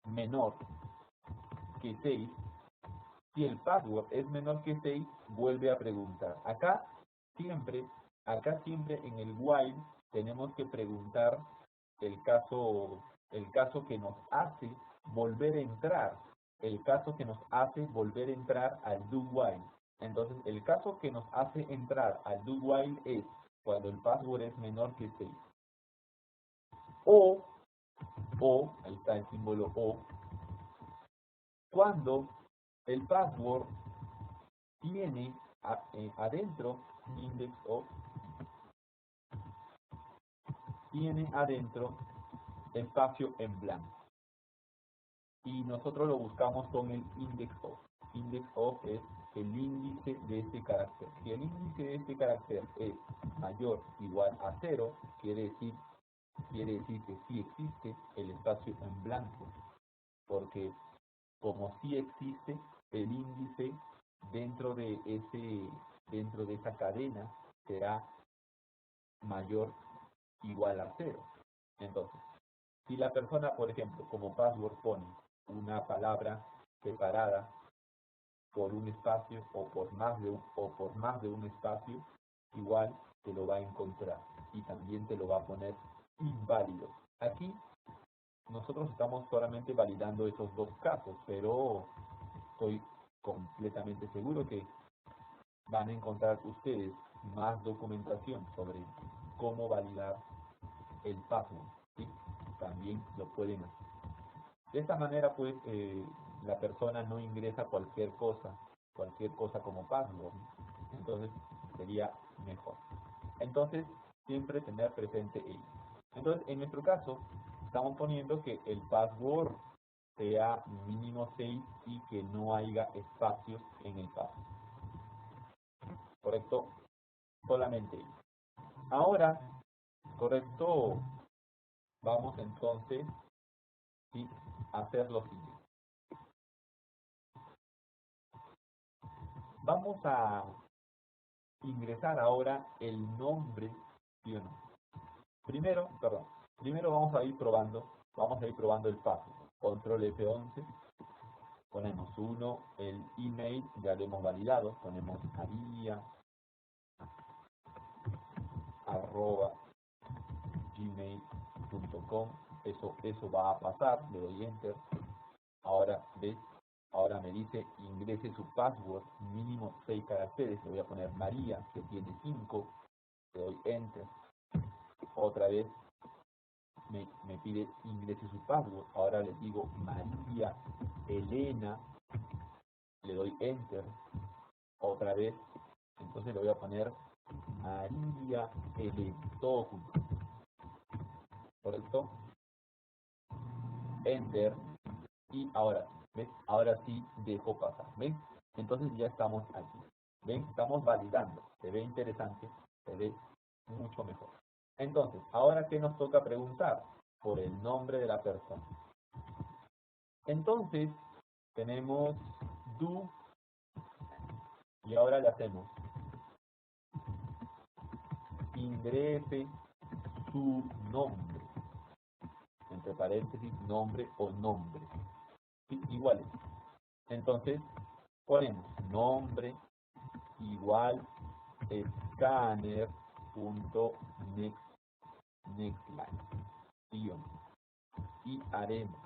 menor que 6, si el password es menor que 6, vuelve a preguntar. Acá siempre en el while tenemos que preguntar el caso que nos hace volver a entrar, al do while. Entonces, el caso que nos hace entrar al do while es cuando el password es menor que 6. O, ahí está el símbolo O, cuando el password tiene adentro, index O, tiene adentro espacio en blanco. Y nosotros lo buscamos con el index O. index of es el índice de este carácter. Si el índice de este carácter es mayor o igual a 0, quiere decir que sí existe el espacio en blanco, porque como sí existe el índice dentro de esa cadena será mayor o igual a 0. Entonces, si la persona, por ejemplo, como password pone una palabra separada por un espacio o por más de un espacio, igual te lo va a encontrar y también te lo va a poner inválido. Aquí nosotros estamos solamente validando esos dos casos, pero estoy completamente seguro que van a encontrar ustedes más documentación sobre cómo validar el password, ¿sí? También lo pueden hacer. De esta manera, pues, la persona no ingresa cualquier cosa como password, ¿no? Entonces, sería mejor. Entonces, siempre tener presente ello. Entonces, en nuestro caso, estamos poniendo que el password sea mínimo 6 y que no haya espacios en el password. ¿Correcto? Solamente ello. Ahora, correcto, vamos entonces, ¿sí?, a hacer lo siguiente. Vamos a ingresar ahora el nombre, ¿sí o no? Primero vamos a ir probando el paso. Control F11, ponemos 1, el email ya lo hemos validado, ponemos maria@gmail.com, eso va a pasar, le doy enter. Ahora ves, ahora me dice ingrese su password mínimo 6 caracteres, le voy a poner María, que tiene 5, le doy enter. Otra vez me pide ingrese su password, ahora le digo María Elena, le doy enter. Otra vez, entonces le voy a poner María Elena, todo junto, ¿correcto? Enter. Y ahora, ¿ves? Ahora sí dejo pasar, ¿ven? Entonces ya estamos aquí, ¿ven? Estamos validando, se ve interesante, se ve mucho mejor. Entonces, ahora ¿qué nos toca preguntar? Por el nombre de la persona. Entonces, tenemos do y ahora le hacemos ingrese su nombre, entre paréntesis, nombre o nombre, ¿sí? Iguales. Entonces, ponemos nombre igual scanner.nextline, y haremos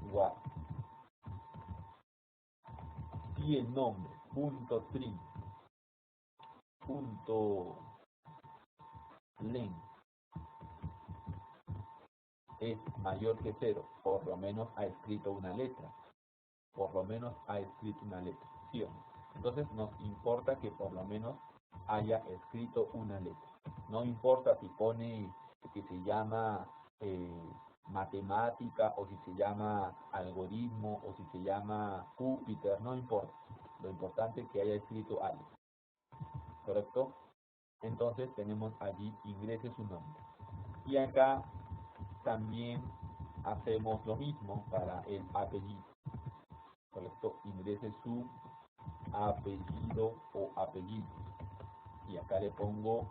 igual y el nombre .trim.len es mayor que 0, por lo menos ha escrito una letra, ¿sí o no? Entonces nos importa que por lo menos haya escrito una letra. No importa si pone que se llama matemática, o si se llama algoritmo, o si se llama Júpiter, no importa. Lo importante es que haya escrito algo, ¿correcto? Entonces tenemos allí ingrese su nombre. Y acá también hacemos lo mismo para el apellido, ¿correcto? Ingrese su apellido o apellido. Y acá le pongo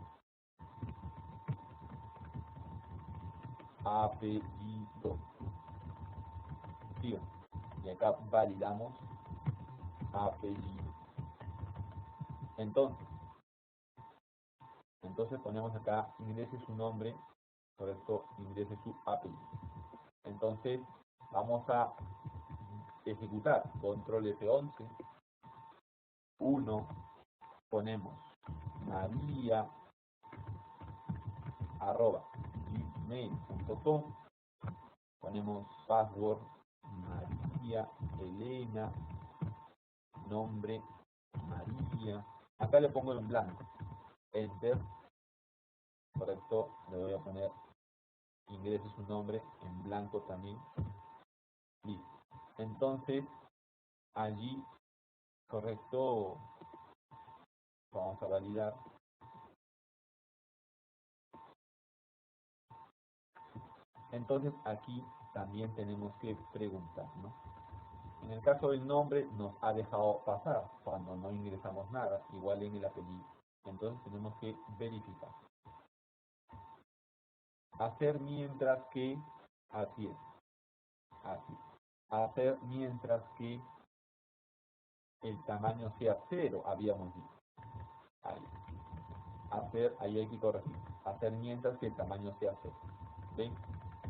apellido, ¿sí? Y acá validamos apellido. Entonces ponemos acá ingrese su nombre, correcto, ingrese su apellido. Entonces vamos a ejecutar control F11, 1, ponemos maria@gmail.com, ponemos password María Elena, nombre María, acá le pongo en blanco, enter. correcto, le voy a poner ingrese su nombre en blanco también. Listo. Entonces, allí, correcto, vamos a validar. Entonces, aquí también tenemos que preguntar, ¿no? En el caso del nombre, nos ha dejado pasar cuando no ingresamos nada, igual en el apellido. Entonces, tenemos que verificar. Hacer mientras que, así es, así. Hacer mientras que el tamaño sea 0, habíamos dicho. Ahí. Hacer, ahí hay que corregir. Hacer mientras que el tamaño sea 0. ¿Ven?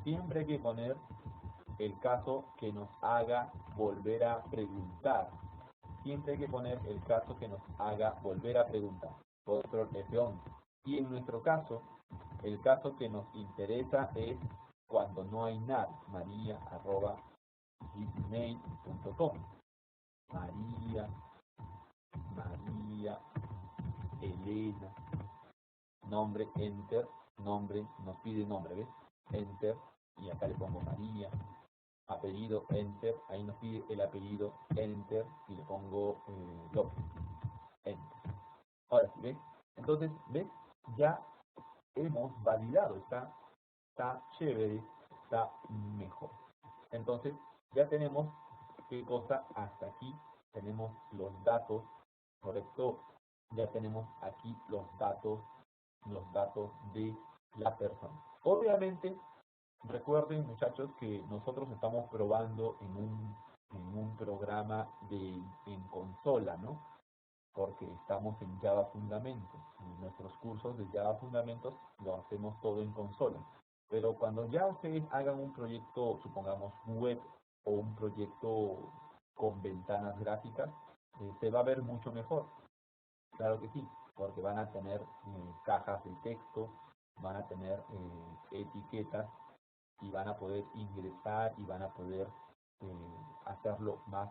Siempre hay que poner el caso que nos haga volver a preguntar. Siempre hay que poner el caso que nos haga volver a preguntar. Control F11. Y en nuestro caso, el caso que nos interesa es cuando no hay nada. Maria@gmail.com. María, Elena, nombre, enter, nombre, nos pide nombre, ¿ves? Enter, y acá le pongo María, apellido, enter, ahí nos pide el apellido, enter, y le pongo López, enter. Ahora sí, ¿ves? Entonces, ¿ves? Ya hemos validado, está chévere, está mejor. Entonces, ya tenemos qué cosa hasta aquí, tenemos los datos, correcto, ya tenemos aquí los datos de la persona. Obviamente, recuerden muchachos que nosotros estamos probando en un programa en consola, ¿no? Porque estamos en Java Fundamentos. En nuestros cursos de Java Fundamentos lo hacemos todo en consola. Pero cuando ya ustedes hagan un proyecto, supongamos web o un proyecto con ventanas gráficas, se va a ver mucho mejor. Claro que sí, porque van a tener cajas de texto, van a tener etiquetas y van a poder ingresar y van a poder hacerlo más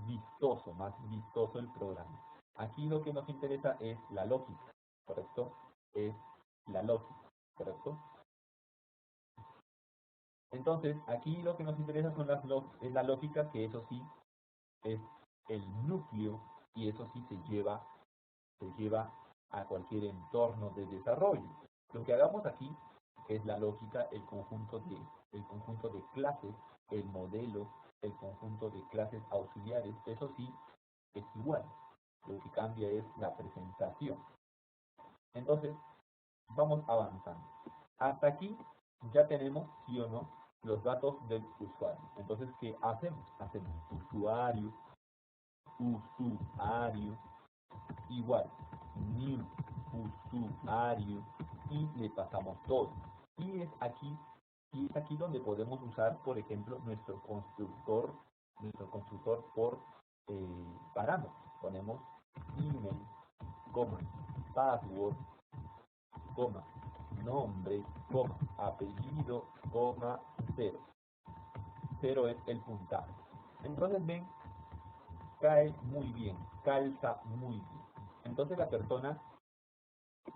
vistoso el programa. Aquí lo que nos interesa es la lógica, ¿correcto? Es la lógica, ¿correcto? Entonces, aquí lo que nos interesa es la lógica, que eso sí es el núcleo y eso sí se lleva a cualquier entorno de desarrollo. Lo que hagamos aquí es la lógica, el conjunto de clases, el modelo, el conjunto de clases auxiliares, eso sí es igual. Lo que cambia es la presentación. Entonces, vamos avanzando. Hasta aquí ya tenemos, sí o no, los datos del usuario. Entonces, ¿qué hacemos? Hacemos usuario, igual, new usuario, y le pasamos todo. Y es aquí donde podemos usar, por ejemplo, nuestro constructor por parámetros. Ponemos email, password, nombre, apellido, 0. 0 es el puntaje. Entonces ven, cae muy bien, calza muy bien. Entonces la persona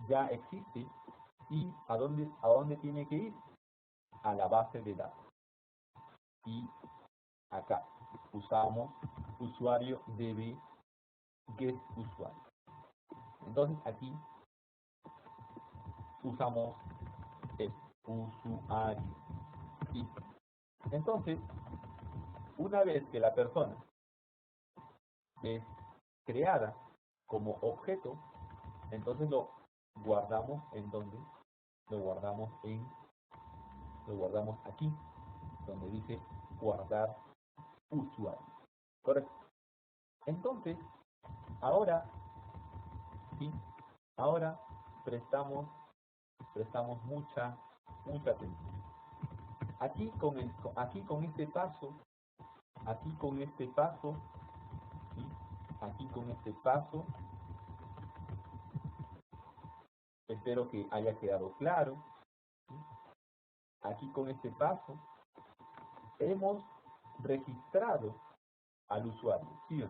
ya existe y ¿a dónde tiene que ir? A la base de datos. Y acá usamos usuario db get usuario. Entonces aquí usamos el usuario. ¿Sí? Entonces, una vez que la persona es creada como objeto, entonces lo guardamos en donde lo guardamos aquí, donde dice guardar usuario. Correcto. Entonces, ahora, sí, ahora prestamos mucha atención. Aquí con este paso, ¿sí? Aquí con este paso, espero que haya quedado claro. ¿Sí? Aquí con este paso hemos registrado al usuario, ¿sí?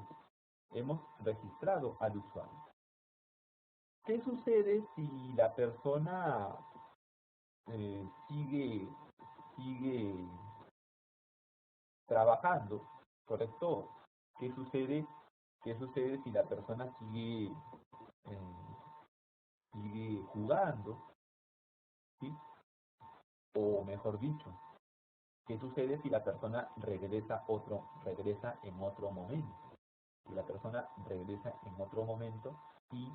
Hemos registrado al usuario. ¿qué sucede si la persona sigue trabajando, correcto? ¿Qué sucede? ¿Qué sucede si la persona sigue jugando, ¿sí? O mejor dicho, ¿qué sucede si la persona regresa en otro momento? Si la persona regresa en otro momento y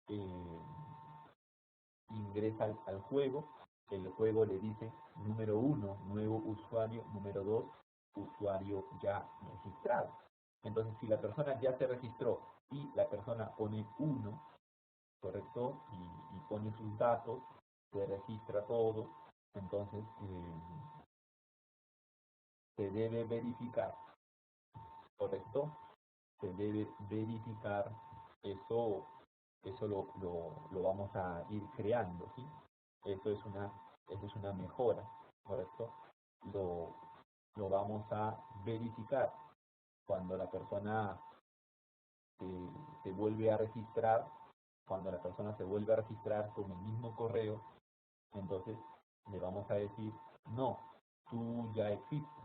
eh, ingresa al juego, el juego le dice número 1, nuevo usuario, número 2, usuario ya registrado. Entonces, si la persona ya se registró y la persona pone 1, correcto, y pone sus datos, se registra todo, entonces se debe verificar, correcto, se debe verificar, eso, eso lo vamos a ir creando, ¿sí? Eso es una mejora, ¿correcto? Lo, lo vamos a verificar cuando la persona se vuelve a registrar, cuando la persona se vuelve a registrar con el mismo correo, entonces le vamos a decir, no, tú ya existes,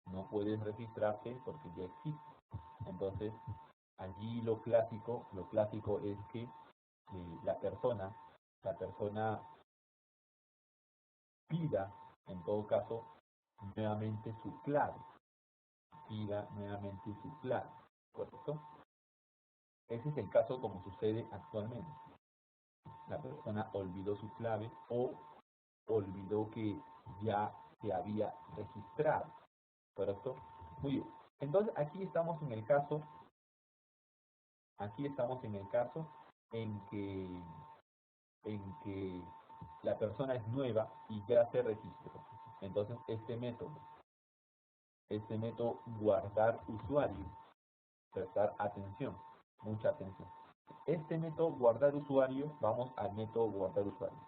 no puedes registrarte porque ya existes. Entonces, allí lo clásico es que la persona pida, en todo caso, nuevamente su clave, pida nuevamente su clave, ¿correcto? Ese es el caso como sucede actualmente. La persona olvidó su clave o olvidó que ya se había registrado, ¿correcto? Muy bien. Entonces aquí estamos en el caso en que, en que la persona es nueva y ya se registró. Entonces este método guardar usuario, prestar atención, mucha atención. Este método guardar usuario, vamos al método guardar usuario.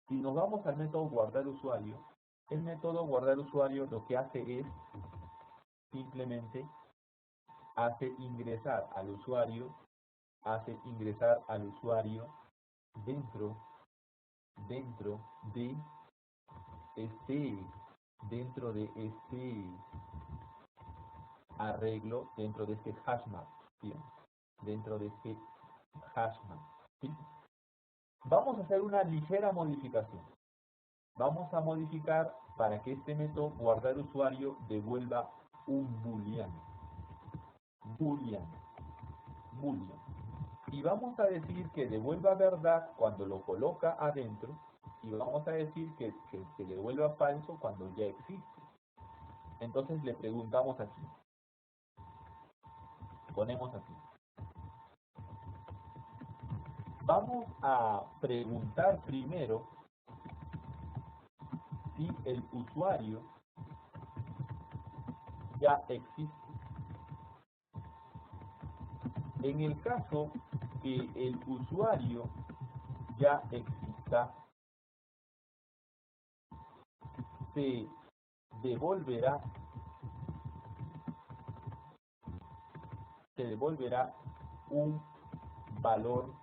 Si nos vamos al método guardar usuario, el método guardar usuario lo que hace es simplemente hace ingresar al usuario, dentro, dentro de este, dentro de este arreglo, dentro de este hashmap, ¿sí? Dentro de este hashmap, ¿sí? Vamos a hacer una ligera modificación. Vamos a modificar para que este método guardar usuario devuelva un booleano. Boolean. Y vamos a decir que devuelva verdad cuando lo coloca adentro y vamos a decir que devuelva falso cuando ya existe. Entonces le preguntamos aquí. Ponemos aquí. Vamos a preguntar primero si el usuario ya existe. En el caso que el usuario ya exista, se devolverá, un valor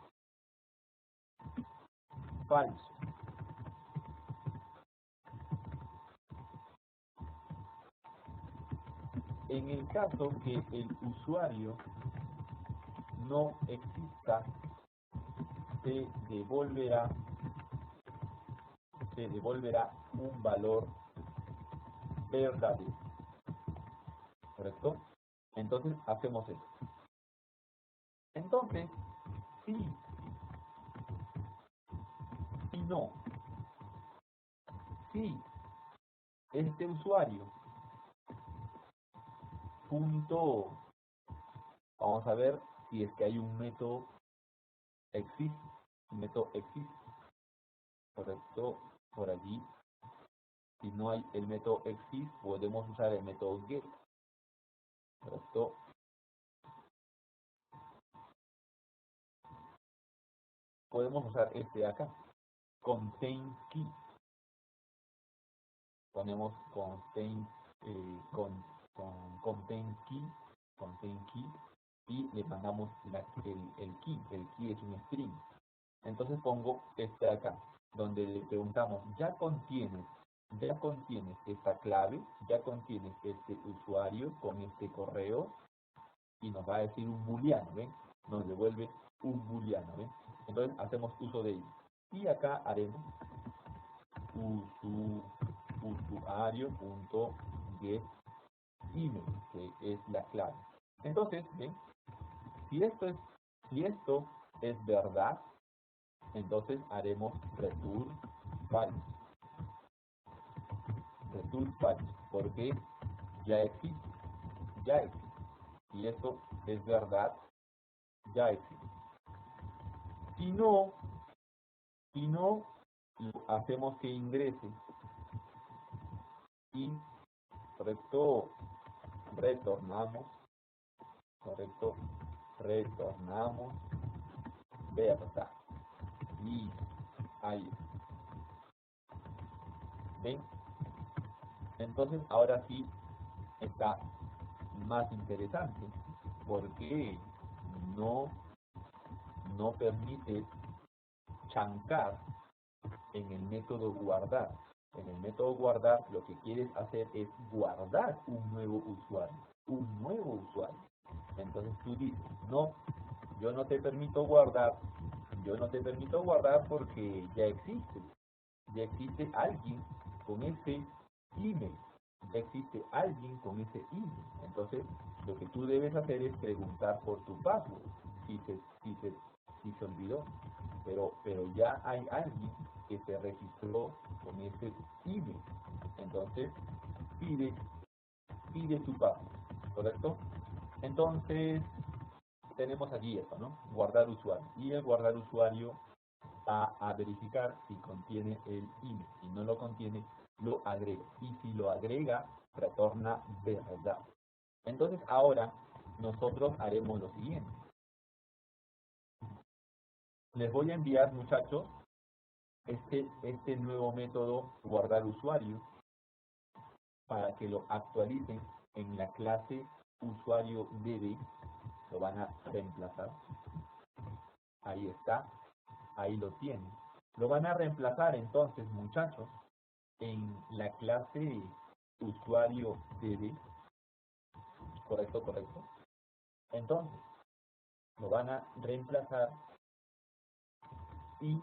falso. En el caso que el usuario no exista, se devolverá un valor verdadero. ¿Correcto? Entonces hacemos eso. Entonces, sí y no. Sí, este usuario, punto, vamos a ver si es que hay un método existe, correcto, por allí. Si no hay el método exist, podemos usar el método get, correcto. Podemos usar este de acá, contain key. Ponemos contain key y le mandamos el key. El key es un string. Entonces pongo este acá, donde le preguntamos, ya contienes esta clave, ya contienes este usuario con este correo, y nos va a decir un booleano, ¿ven? Nos devuelve un booleano, ¿ven? Entonces hacemos uso de ello. Y acá haremos usuario.get email, que es la clave. Entonces, ¿ven? Si esto es verdad, entonces haremos return false. Return false, porque ya existe, ya existe. Si esto es verdad, ya existe. Si no, hacemos que ingrese y correcto, retornamos, correcto, retornamos, vea acá, y ahí, ¿ven? Entonces ahora sí está más interesante, porque no, no permite chancar en el método guardar. En el método guardar lo que quieres hacer es guardar un nuevo usuario, Entonces tú dices, no, yo no te permito guardar, porque ya existe alguien con ese email, ya existe alguien con ese email. Entonces lo que tú debes hacer es preguntar por tu password, si se olvidó, pero ya hay alguien que se registró con ese email. Entonces pide tu password, ¿correcto? Entonces tenemos aquí esto, ¿no? Guardar usuario. Y el guardar usuario va a verificar si contiene el email. Si no lo contiene, lo agrega. Y si lo agrega, retorna verdad. Entonces ahora nosotros haremos lo siguiente. Les voy a enviar, muchachos, este nuevo método guardar usuario para que lo actualicen en la clase usuario DB. Lo van a reemplazar. Ahí está, ahí lo tienen. Lo van a reemplazar entonces, muchachos, en la clase usuario DB. Correcto, correcto. Entonces, lo van a reemplazar y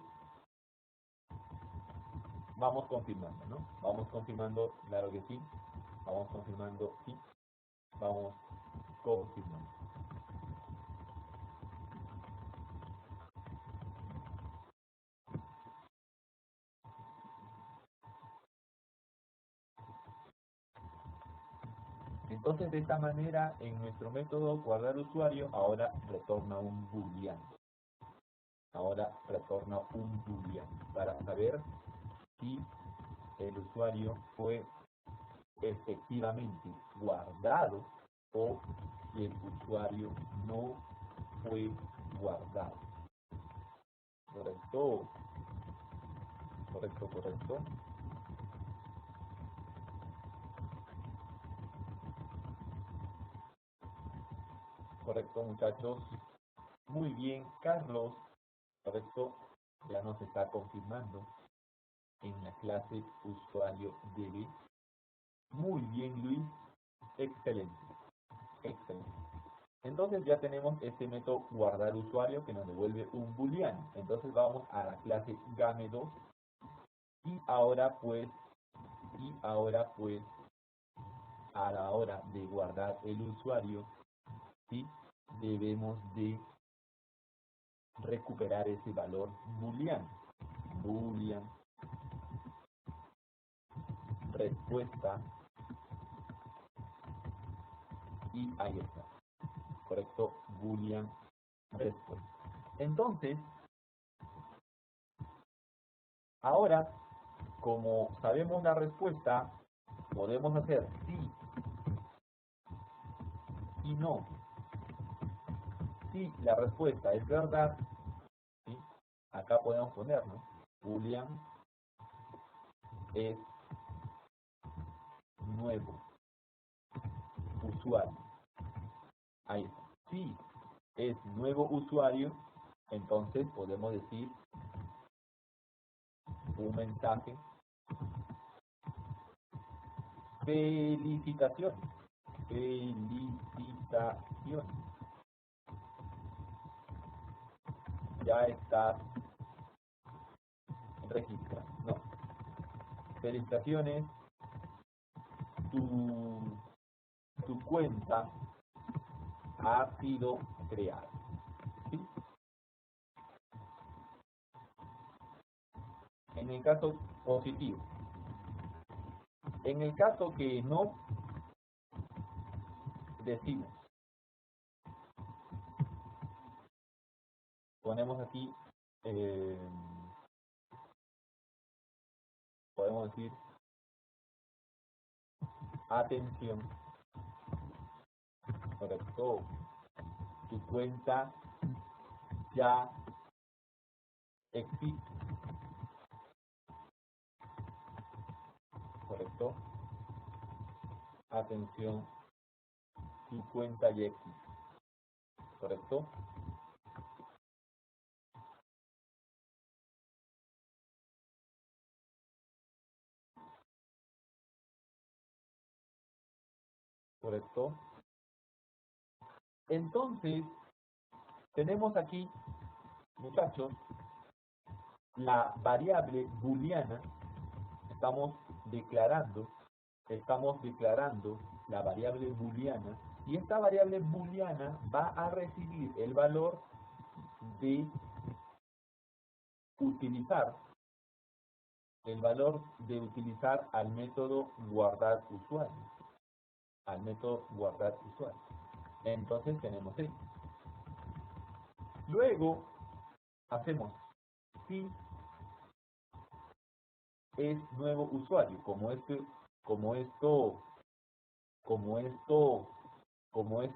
vamos confirmando, ¿no? Vamos confirmando, claro que sí. Vamos confirmando, sí. Vamos confirmando. Entonces, de esta manera, en nuestro método guardar usuario, ahora retorna un booleano. Ahora retorna un booleano para saber si el usuario fue efectivamente guardado o si el usuario no fue guardado. ¿Correcto? ¿Correcto, correcto? ¿Correcto, muchachos? Muy bien, Carlos. ¿Correcto? Ya nos está confirmando en la clase usuario DB. Muy bien, Luis. Excelente. Excelente. Entonces ya tenemos este método guardar usuario que nos devuelve un booleano. Entonces vamos a la clase game2 y ahora pues a la hora de guardar el usuario, ¿sí? Debemos de recuperar ese valor booleano. Boolean respuesta y ahí está. Correcto, boolean respuesta. Entonces, ahora, como sabemos la respuesta, podemos hacer sí y no. Si la respuesta es verdad, ¿sí? Acá podemos poner, ¿no? Boolean es nuevo usuario. Ahí está. Si es nuevo usuario, Entonces podemos decir un mensaje: felicitaciones, felicitaciones, ya estás registrado. No, felicitaciones, tu cuenta ha sido creada. ¿Sí? En el caso positivo. En el caso que no, decimos, ponemos aquí, podemos decir, atención, correcto, tu cuenta ya existe, correcto, atención, tu cuenta ya existe, correcto, correcto. Entonces, tenemos aquí, muchachos, la variable booleana. Estamos declarando la variable booleana, y esta variable booleana va a recibir el valor de utilizar al método guardar usuario, Entonces tenemos esto. Luego hacemos si es nuevo usuario. Como esto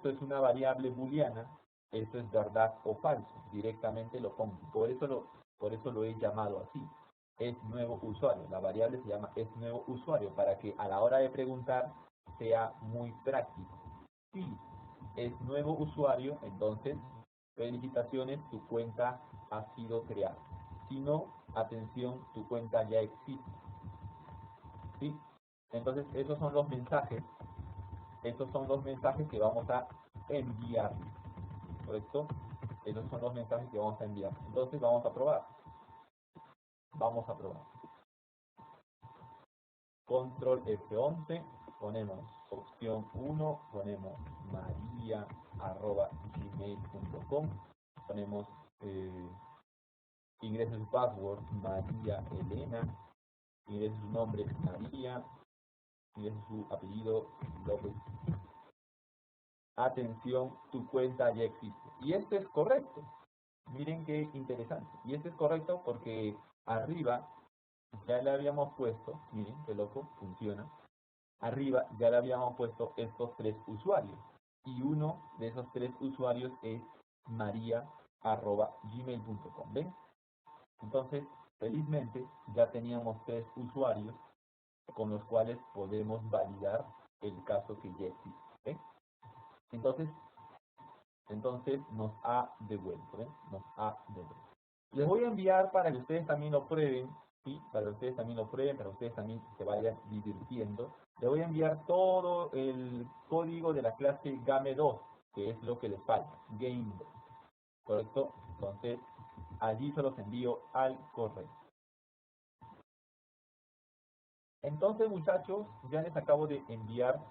es una variable booleana, esto es verdad o falso, directamente lo pongo. Por eso lo he llamado así, es nuevo usuario. La variable se llama es nuevo usuario, para que a la hora de preguntar sea muy práctico. Si es nuevo usuario, entonces felicitaciones, tu cuenta ha sido creada. Si no, atención, tu cuenta ya existe. ¿Sí? Entonces esos son los mensajes que vamos a enviar, ¿correcto? Esos son los mensajes que vamos a enviar. Entonces vamos a probar. Control F11, ponemos opción 1, ponemos maria@gmail.com, ponemos ingrese su password María Elena, ingrese su nombre María, ingrese su apellido López. Atención, tu cuenta ya existe. Y esto es correcto. Miren qué interesante. Y esto es correcto porque arriba ya le habíamos puesto, miren qué loco, funciona. Arriba ya le habíamos puesto estos 3 usuarios. Y uno de esos 3 usuarios es maria@gmail.com. ¿Ven? Entonces, felizmente, ya teníamos 3 usuarios con los cuales podemos validar el caso que ya existe. ¿Ven? Entonces nos ha devuelto, ¿ven? Nos ha devuelto. Les voy a enviar para que ustedes también lo prueben, ¿sí? Para que ustedes también lo prueben, para que ustedes también se vayan divirtiendo. Les voy a enviar todo el código de la clase Game2, que es lo que les falta, Game 2, ¿correcto? Entonces, allí se los envío al correo. Entonces, muchachos, ya les acabo de enviar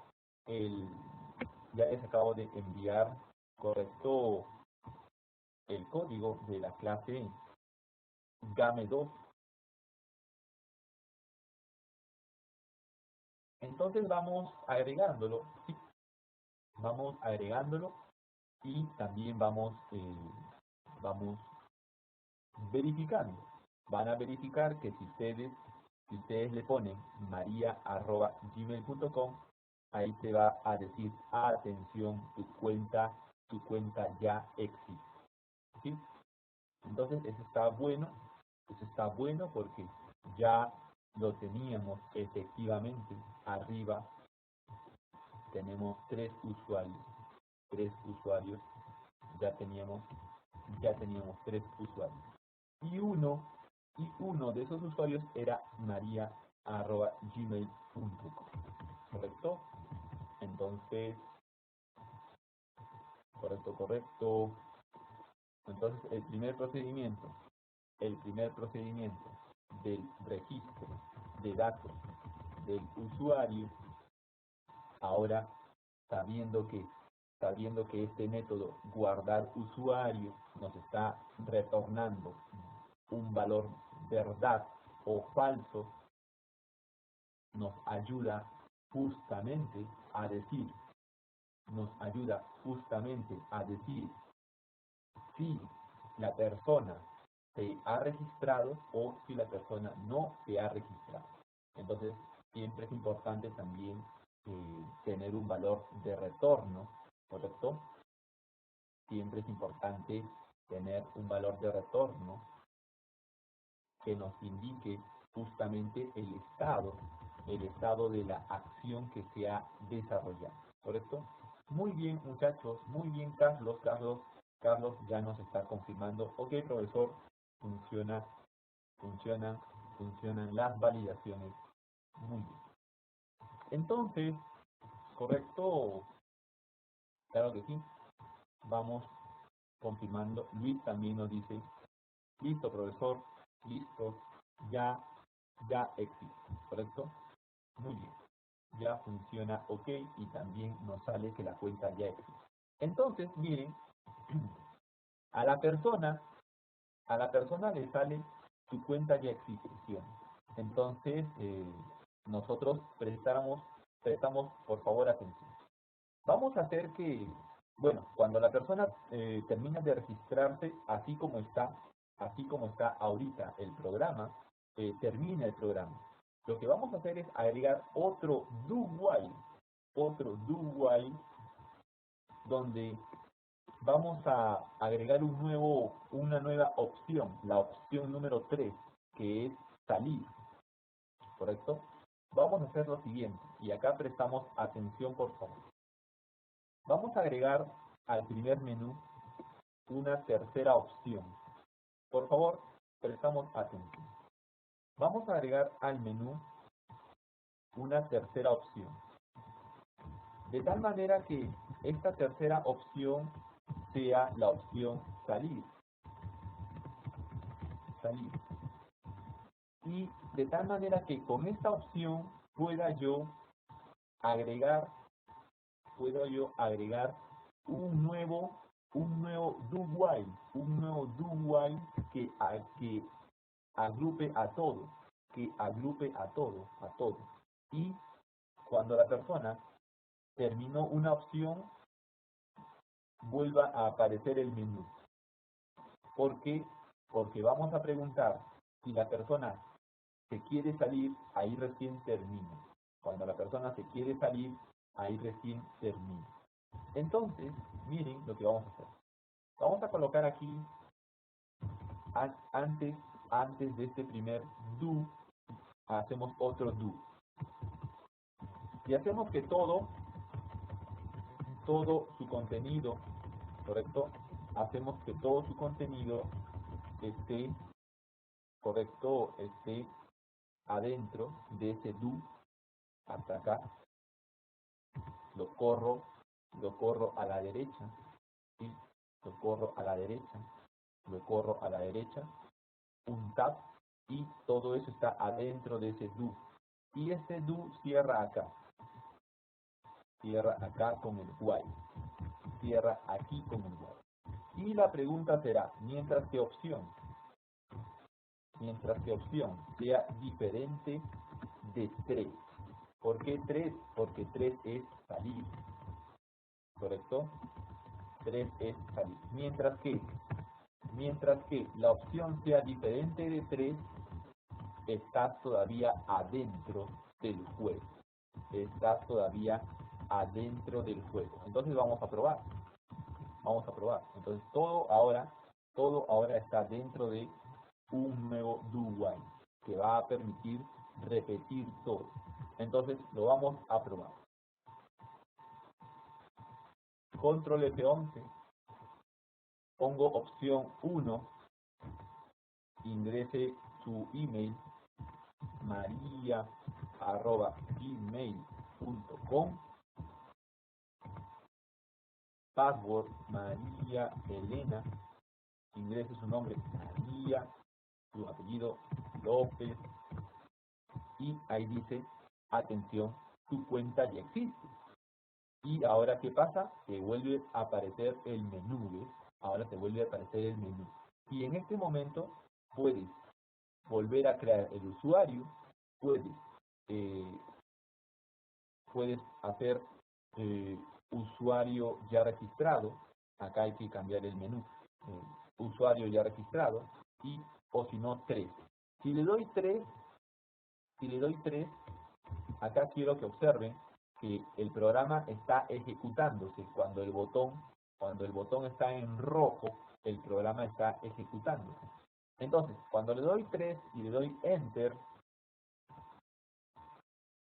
correcto, el código de la clase Game2. Entonces vamos agregándolo, ¿sí? Vamos agregándolo, y también vamos verificando. Van a verificar que si ustedes le ponen maria@gmail.com, ahí se va a decir atención, tu cuenta ya existe, ¿sí? Entonces eso está bueno porque ya lo teníamos efectivamente. Arriba tenemos 3 usuarios, ya teníamos ya teníamos 3 usuarios. Y uno de esos usuarios era maria@gmail.com, ¿correcto? Entonces, correcto. Entonces, el primer procedimiento del registro de datos del usuario, ahora sabiendo que este método guardar usuario nos está retornando un valor verdad o falso, nos ayuda justamente a decir si la persona se ha registrado o si la persona no se ha registrado. Entonces, siempre es importante también tener un valor de retorno, ¿correcto? Siempre es importante tener un valor de retorno que nos indique justamente el estado de la acción que se ha desarrollado, ¿correcto? Muy bien, muchachos, muy bien, Carlos ya nos está confirmando. Ok, profesor, funcionan las validaciones. Muy bien. Entonces, ¿correcto? Claro que sí. Vamos confirmando. Luis también nos dice, listo, profesor, listo, ya existe, ¿correcto? Muy bien. Ya funciona ok y también nos sale que la cuenta ya existe. Entonces, miren, a la persona le sale su cuenta ya existe. Entonces, nosotros prestamos por favor atención. Vamos a hacer que, bueno, cuando la persona termina de registrarse, así como está ahorita el programa, termina el programa. Lo que vamos a hacer es agregar otro do while donde vamos a agregar una nueva opción, la opción número 3, que es salir, ¿correcto? Vamos a hacer lo siguiente, y acá prestamos atención por favor. Vamos a agregar al primer menú una tercera opción. Por favor, prestamos atención. Vamos a agregar al menú una tercera opción. De tal manera que esta tercera opción sea la opción salir. Y de tal manera que con esta opción pueda yo agregar un nuevo do while que agrupe a todo, y cuando la persona terminó una opción vuelva a aparecer el menú. ¿Por qué? Porque vamos a preguntar si la persona se quiere salir, ahí recién termina. Cuando la persona se quiere salir, ahí recién termina. Entonces, miren lo que vamos a hacer. Vamos a colocar aquí, antes de este primer do, hacemos otro do. Y hacemos que todo su contenido, ¿correcto? Hacemos que todo su contenido esté, ¿correcto? Esté adentro de ese do, hasta acá. Lo corro a la derecha, ¿sí? Lo corro a la derecha, un tab, y todo eso está adentro de ese do. Y ese do cierra acá con el while, cierra aquí con el while. Y la pregunta será, mientras que opción sea diferente de 3. ¿Por qué 3? Porque 3 es salir, ¿correcto? 3 es salir. Mientras que la opción sea diferente de 3, estás todavía adentro del juego. Entonces vamos a probar. Entonces todo ahora está dentro de un nuevo do while que va a permitir repetir todo. Entonces lo vamos a probar. Control F11. pongo opción 1, ingrese su email maria@gmail.com, password María Elena, ingrese su nombre María, su apellido López, y ahí dice, atención, tu cuenta ya existe. Y ahora, ¿qué pasa? Te vuelve a aparecer el menú, ¿ves? Ahora te vuelve a aparecer el menú. Y en este momento puedes volver a crear el usuario, puedes, eh, puedes hacer usuario ya registrado. Acá hay que cambiar el menú. Usuario ya registrado, y o si no 3. Si le doy 3, acá quiero que observen que el programa está ejecutándose. Cuando el botón está en rojo, el programa está ejecutándose. Entonces, cuando le doy 3 y le doy Enter,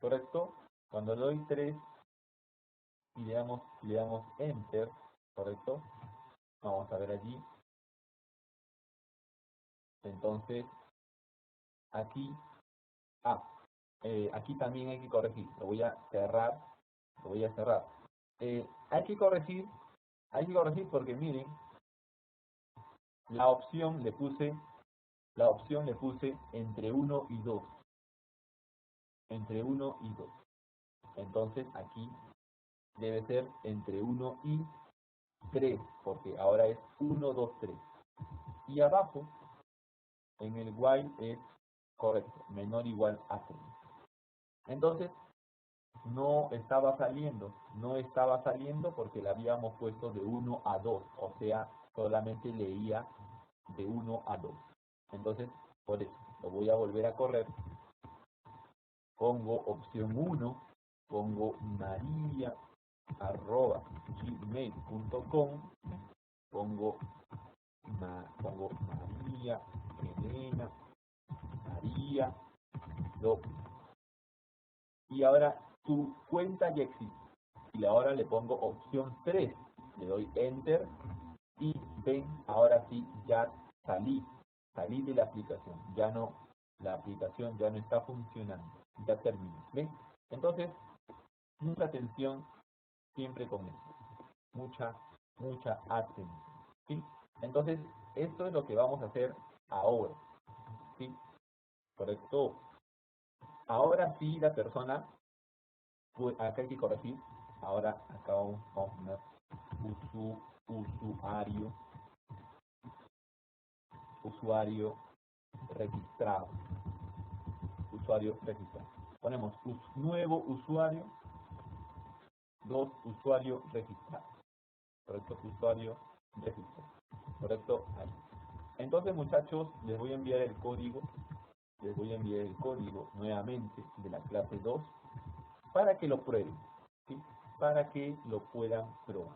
¿correcto? Cuando le doy 3 y le damos Enter, ¿correcto? Vamos a ver allí. Entonces, aquí, aquí también hay que corregir. Lo voy a cerrar. Hay que corregir porque miren, la opción le puse entre 1 y 2. Entre 1 y 2. Entonces aquí debe ser entre 1 y 3, porque ahora es 1, 2, 3. Y abajo, en el while, es correcto, menor o igual a 3. Entonces, no estaba saliendo porque la habíamos puesto de 1 a 2, o sea, solamente leía de 1 a 2. Entonces, por eso, lo voy a volver a correr. Pongo opción 1, pongo maria@gmail.com, pongo María Elena, María López. Y ahora tu cuenta ya existe. Y ahora le pongo opción 3, le doy Enter y ven, ahora sí ya salí de la aplicación. La aplicación ya no está funcionando. Ya terminó. ¿Ven? Entonces, mucha atención siempre con esto. Mucha atención. ¿Sí? Entonces, esto es lo que vamos a hacer ahora. ¿Sí? ¿Correcto? Ahora sí la persona, pues acá hay que corregir. Ahora acá vamos a poner usuario registrado. Ponemos nuevo usuario, 2 usuario registrado. ¿Correcto? Usuario registrado. ¿Correcto? Ahí. Entonces, muchachos, les voy a enviar el código nuevamente de la clase 2 para que lo prueben, ¿sí? Para que lo puedan probar.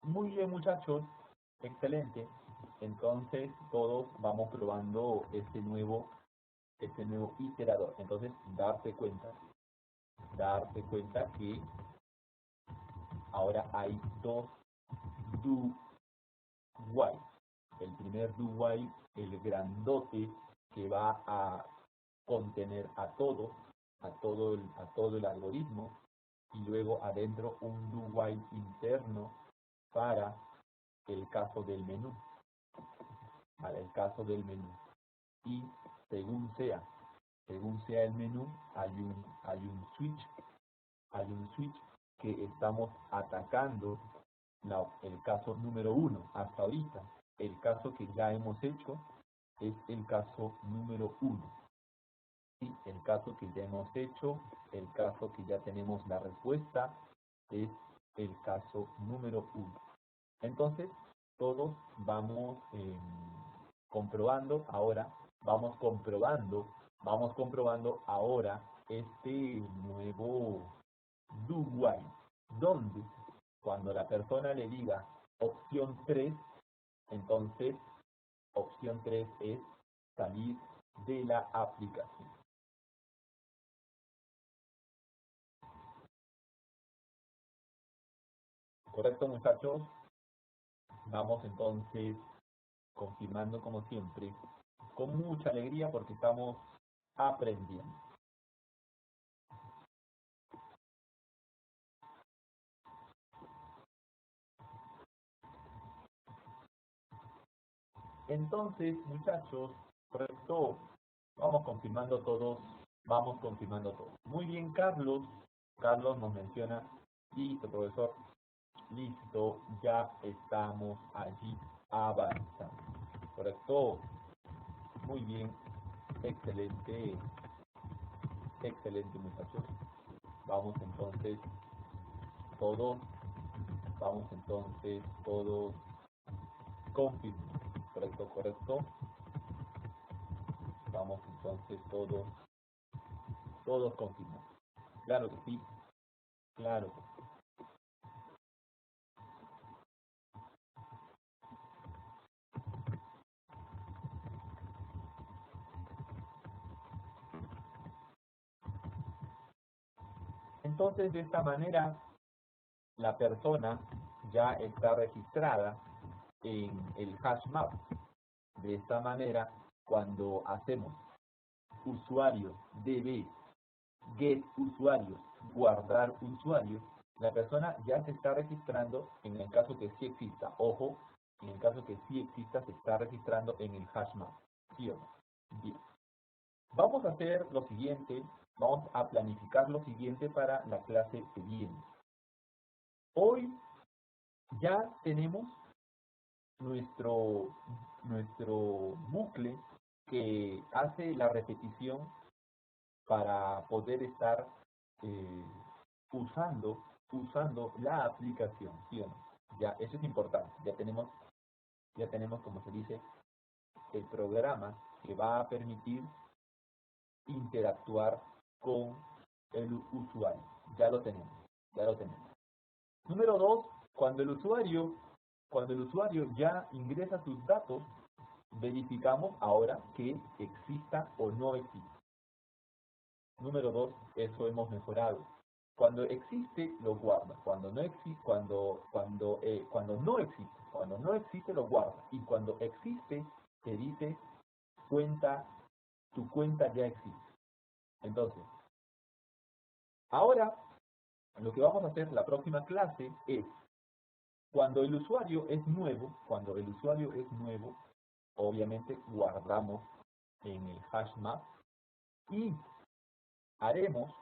Muy bien, muchachos, excelente. Entonces todos vamos probando este nuevo iterador. Entonces, darse cuenta que ahora hay 2 do while. El primer do while, el grandote, que va a contener a todo el algoritmo, y luego adentro un do while interno para el caso del menú. Y según sea el menú, hay un switch que estamos atacando el caso número 1 hasta ahorita. El caso que ya hemos hecho es el caso número 1. ¿Sí? El caso que ya hemos hecho, el caso que ya tenemos la respuesta, es el caso número 1. Entonces, todos vamos comprobando ahora ahora este nuevo do while, donde cuando la persona le diga opción 3, entonces opción 3 es salir de la aplicación. ¿Correcto, muchachos? Vamos entonces confirmando como siempre, con mucha alegría porque estamos aprendiendo. Entonces, muchachos, correcto, vamos confirmando todos, vamos confirmando todos. Muy bien, Carlos. Carlos nos menciona, listo, profesor, listo, ya estamos allí avanzando. Correcto, muy bien, excelente, excelente, muchachos. Vamos entonces todos, vamos entonces todos confirmando. Correcto, correcto. Vamos entonces todos confirmando. Claro que sí, claro que sí. Entonces, de esta manera, la persona ya está registrada en el HashMap. De esta manera, cuando hacemos usuarios db get usuarios guardar usuarios, la persona ya se está registrando en el caso que sí exista. Ojo, en el caso que sí exista, se está registrando en el HashMap. ¿Sí o no? Bien. Vamos a hacer lo siguiente, vamos a planificar lo siguiente para la clase que viene. Hoy ya tenemos nuestro bucle que hace la repetición para poder estar eh, usando la aplicación, ¿sí o no? Ya, eso es importante, ya tenemos, como se dice, el programa que va a permitir interactuar con el usuario. Ya lo tenemos, ya lo tenemos. Número 2, cuando el usuario ya ingresa sus datos, verificamos ahora que exista o no existe. Número 2, eso hemos mejorado. Cuando existe, lo guarda. Cuando no existe, cuando no existe, lo guarda. Y cuando existe, te dice tu cuenta ya existe. Entonces, ahora lo que vamos a hacer la próxima clase es cuando el usuario es nuevo, obviamente guardamos en el HashMap y haremos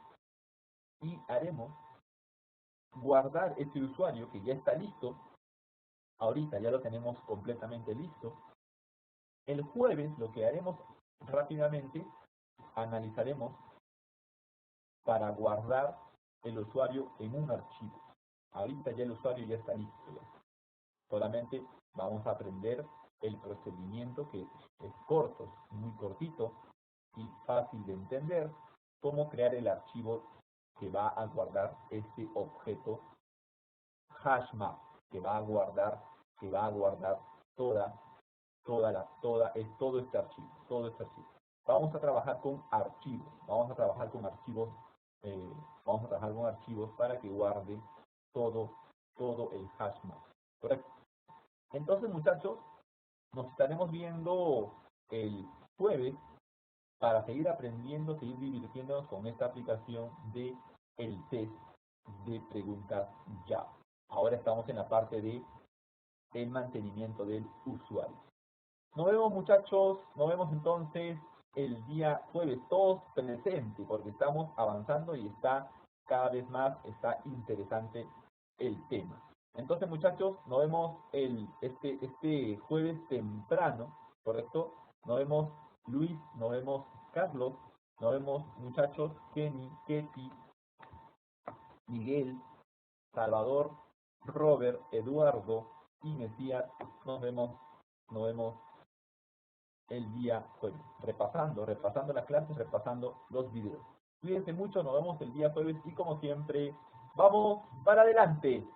guardar ese usuario que ya está listo. Ahorita ya lo tenemos completamente listo. El jueves lo que haremos rápidamente, analizaremos para guardar el usuario en un archivo. Ahorita ya el usuario ya está listo. Ya. Solamente vamos a aprender el procedimiento que es corto, muy cortito y fácil de entender, cómo crear el archivo que va a guardar este objeto HashMap, que va a guardar todo este archivo. Vamos a trabajar con archivos, vamos a trabajar con archivos para que guarde todo el HashMap. ¿Correcto? Entonces, muchachos, nos estaremos viendo el jueves para seguir aprendiendo, seguir divirtiéndonos con esta aplicación de el test de preguntas Java. Ahora estamos en la parte de el mantenimiento del usuario. Nos vemos, muchachos, nos vemos entonces el día jueves, todos presentes, porque estamos avanzando y está cada vez más, está interesante el tema. Entonces, muchachos, nos vemos este jueves temprano, ¿correcto? Nos vemos Luis, nos vemos Carlos, nos vemos muchachos Kenny, Ketty, Miguel, Salvador, Robert, Eduardo y Mesías. Nos vemos el día jueves, repasando las clases, repasando los videos. Cuídense mucho, nos vemos el día jueves y como siempre, vamos para adelante.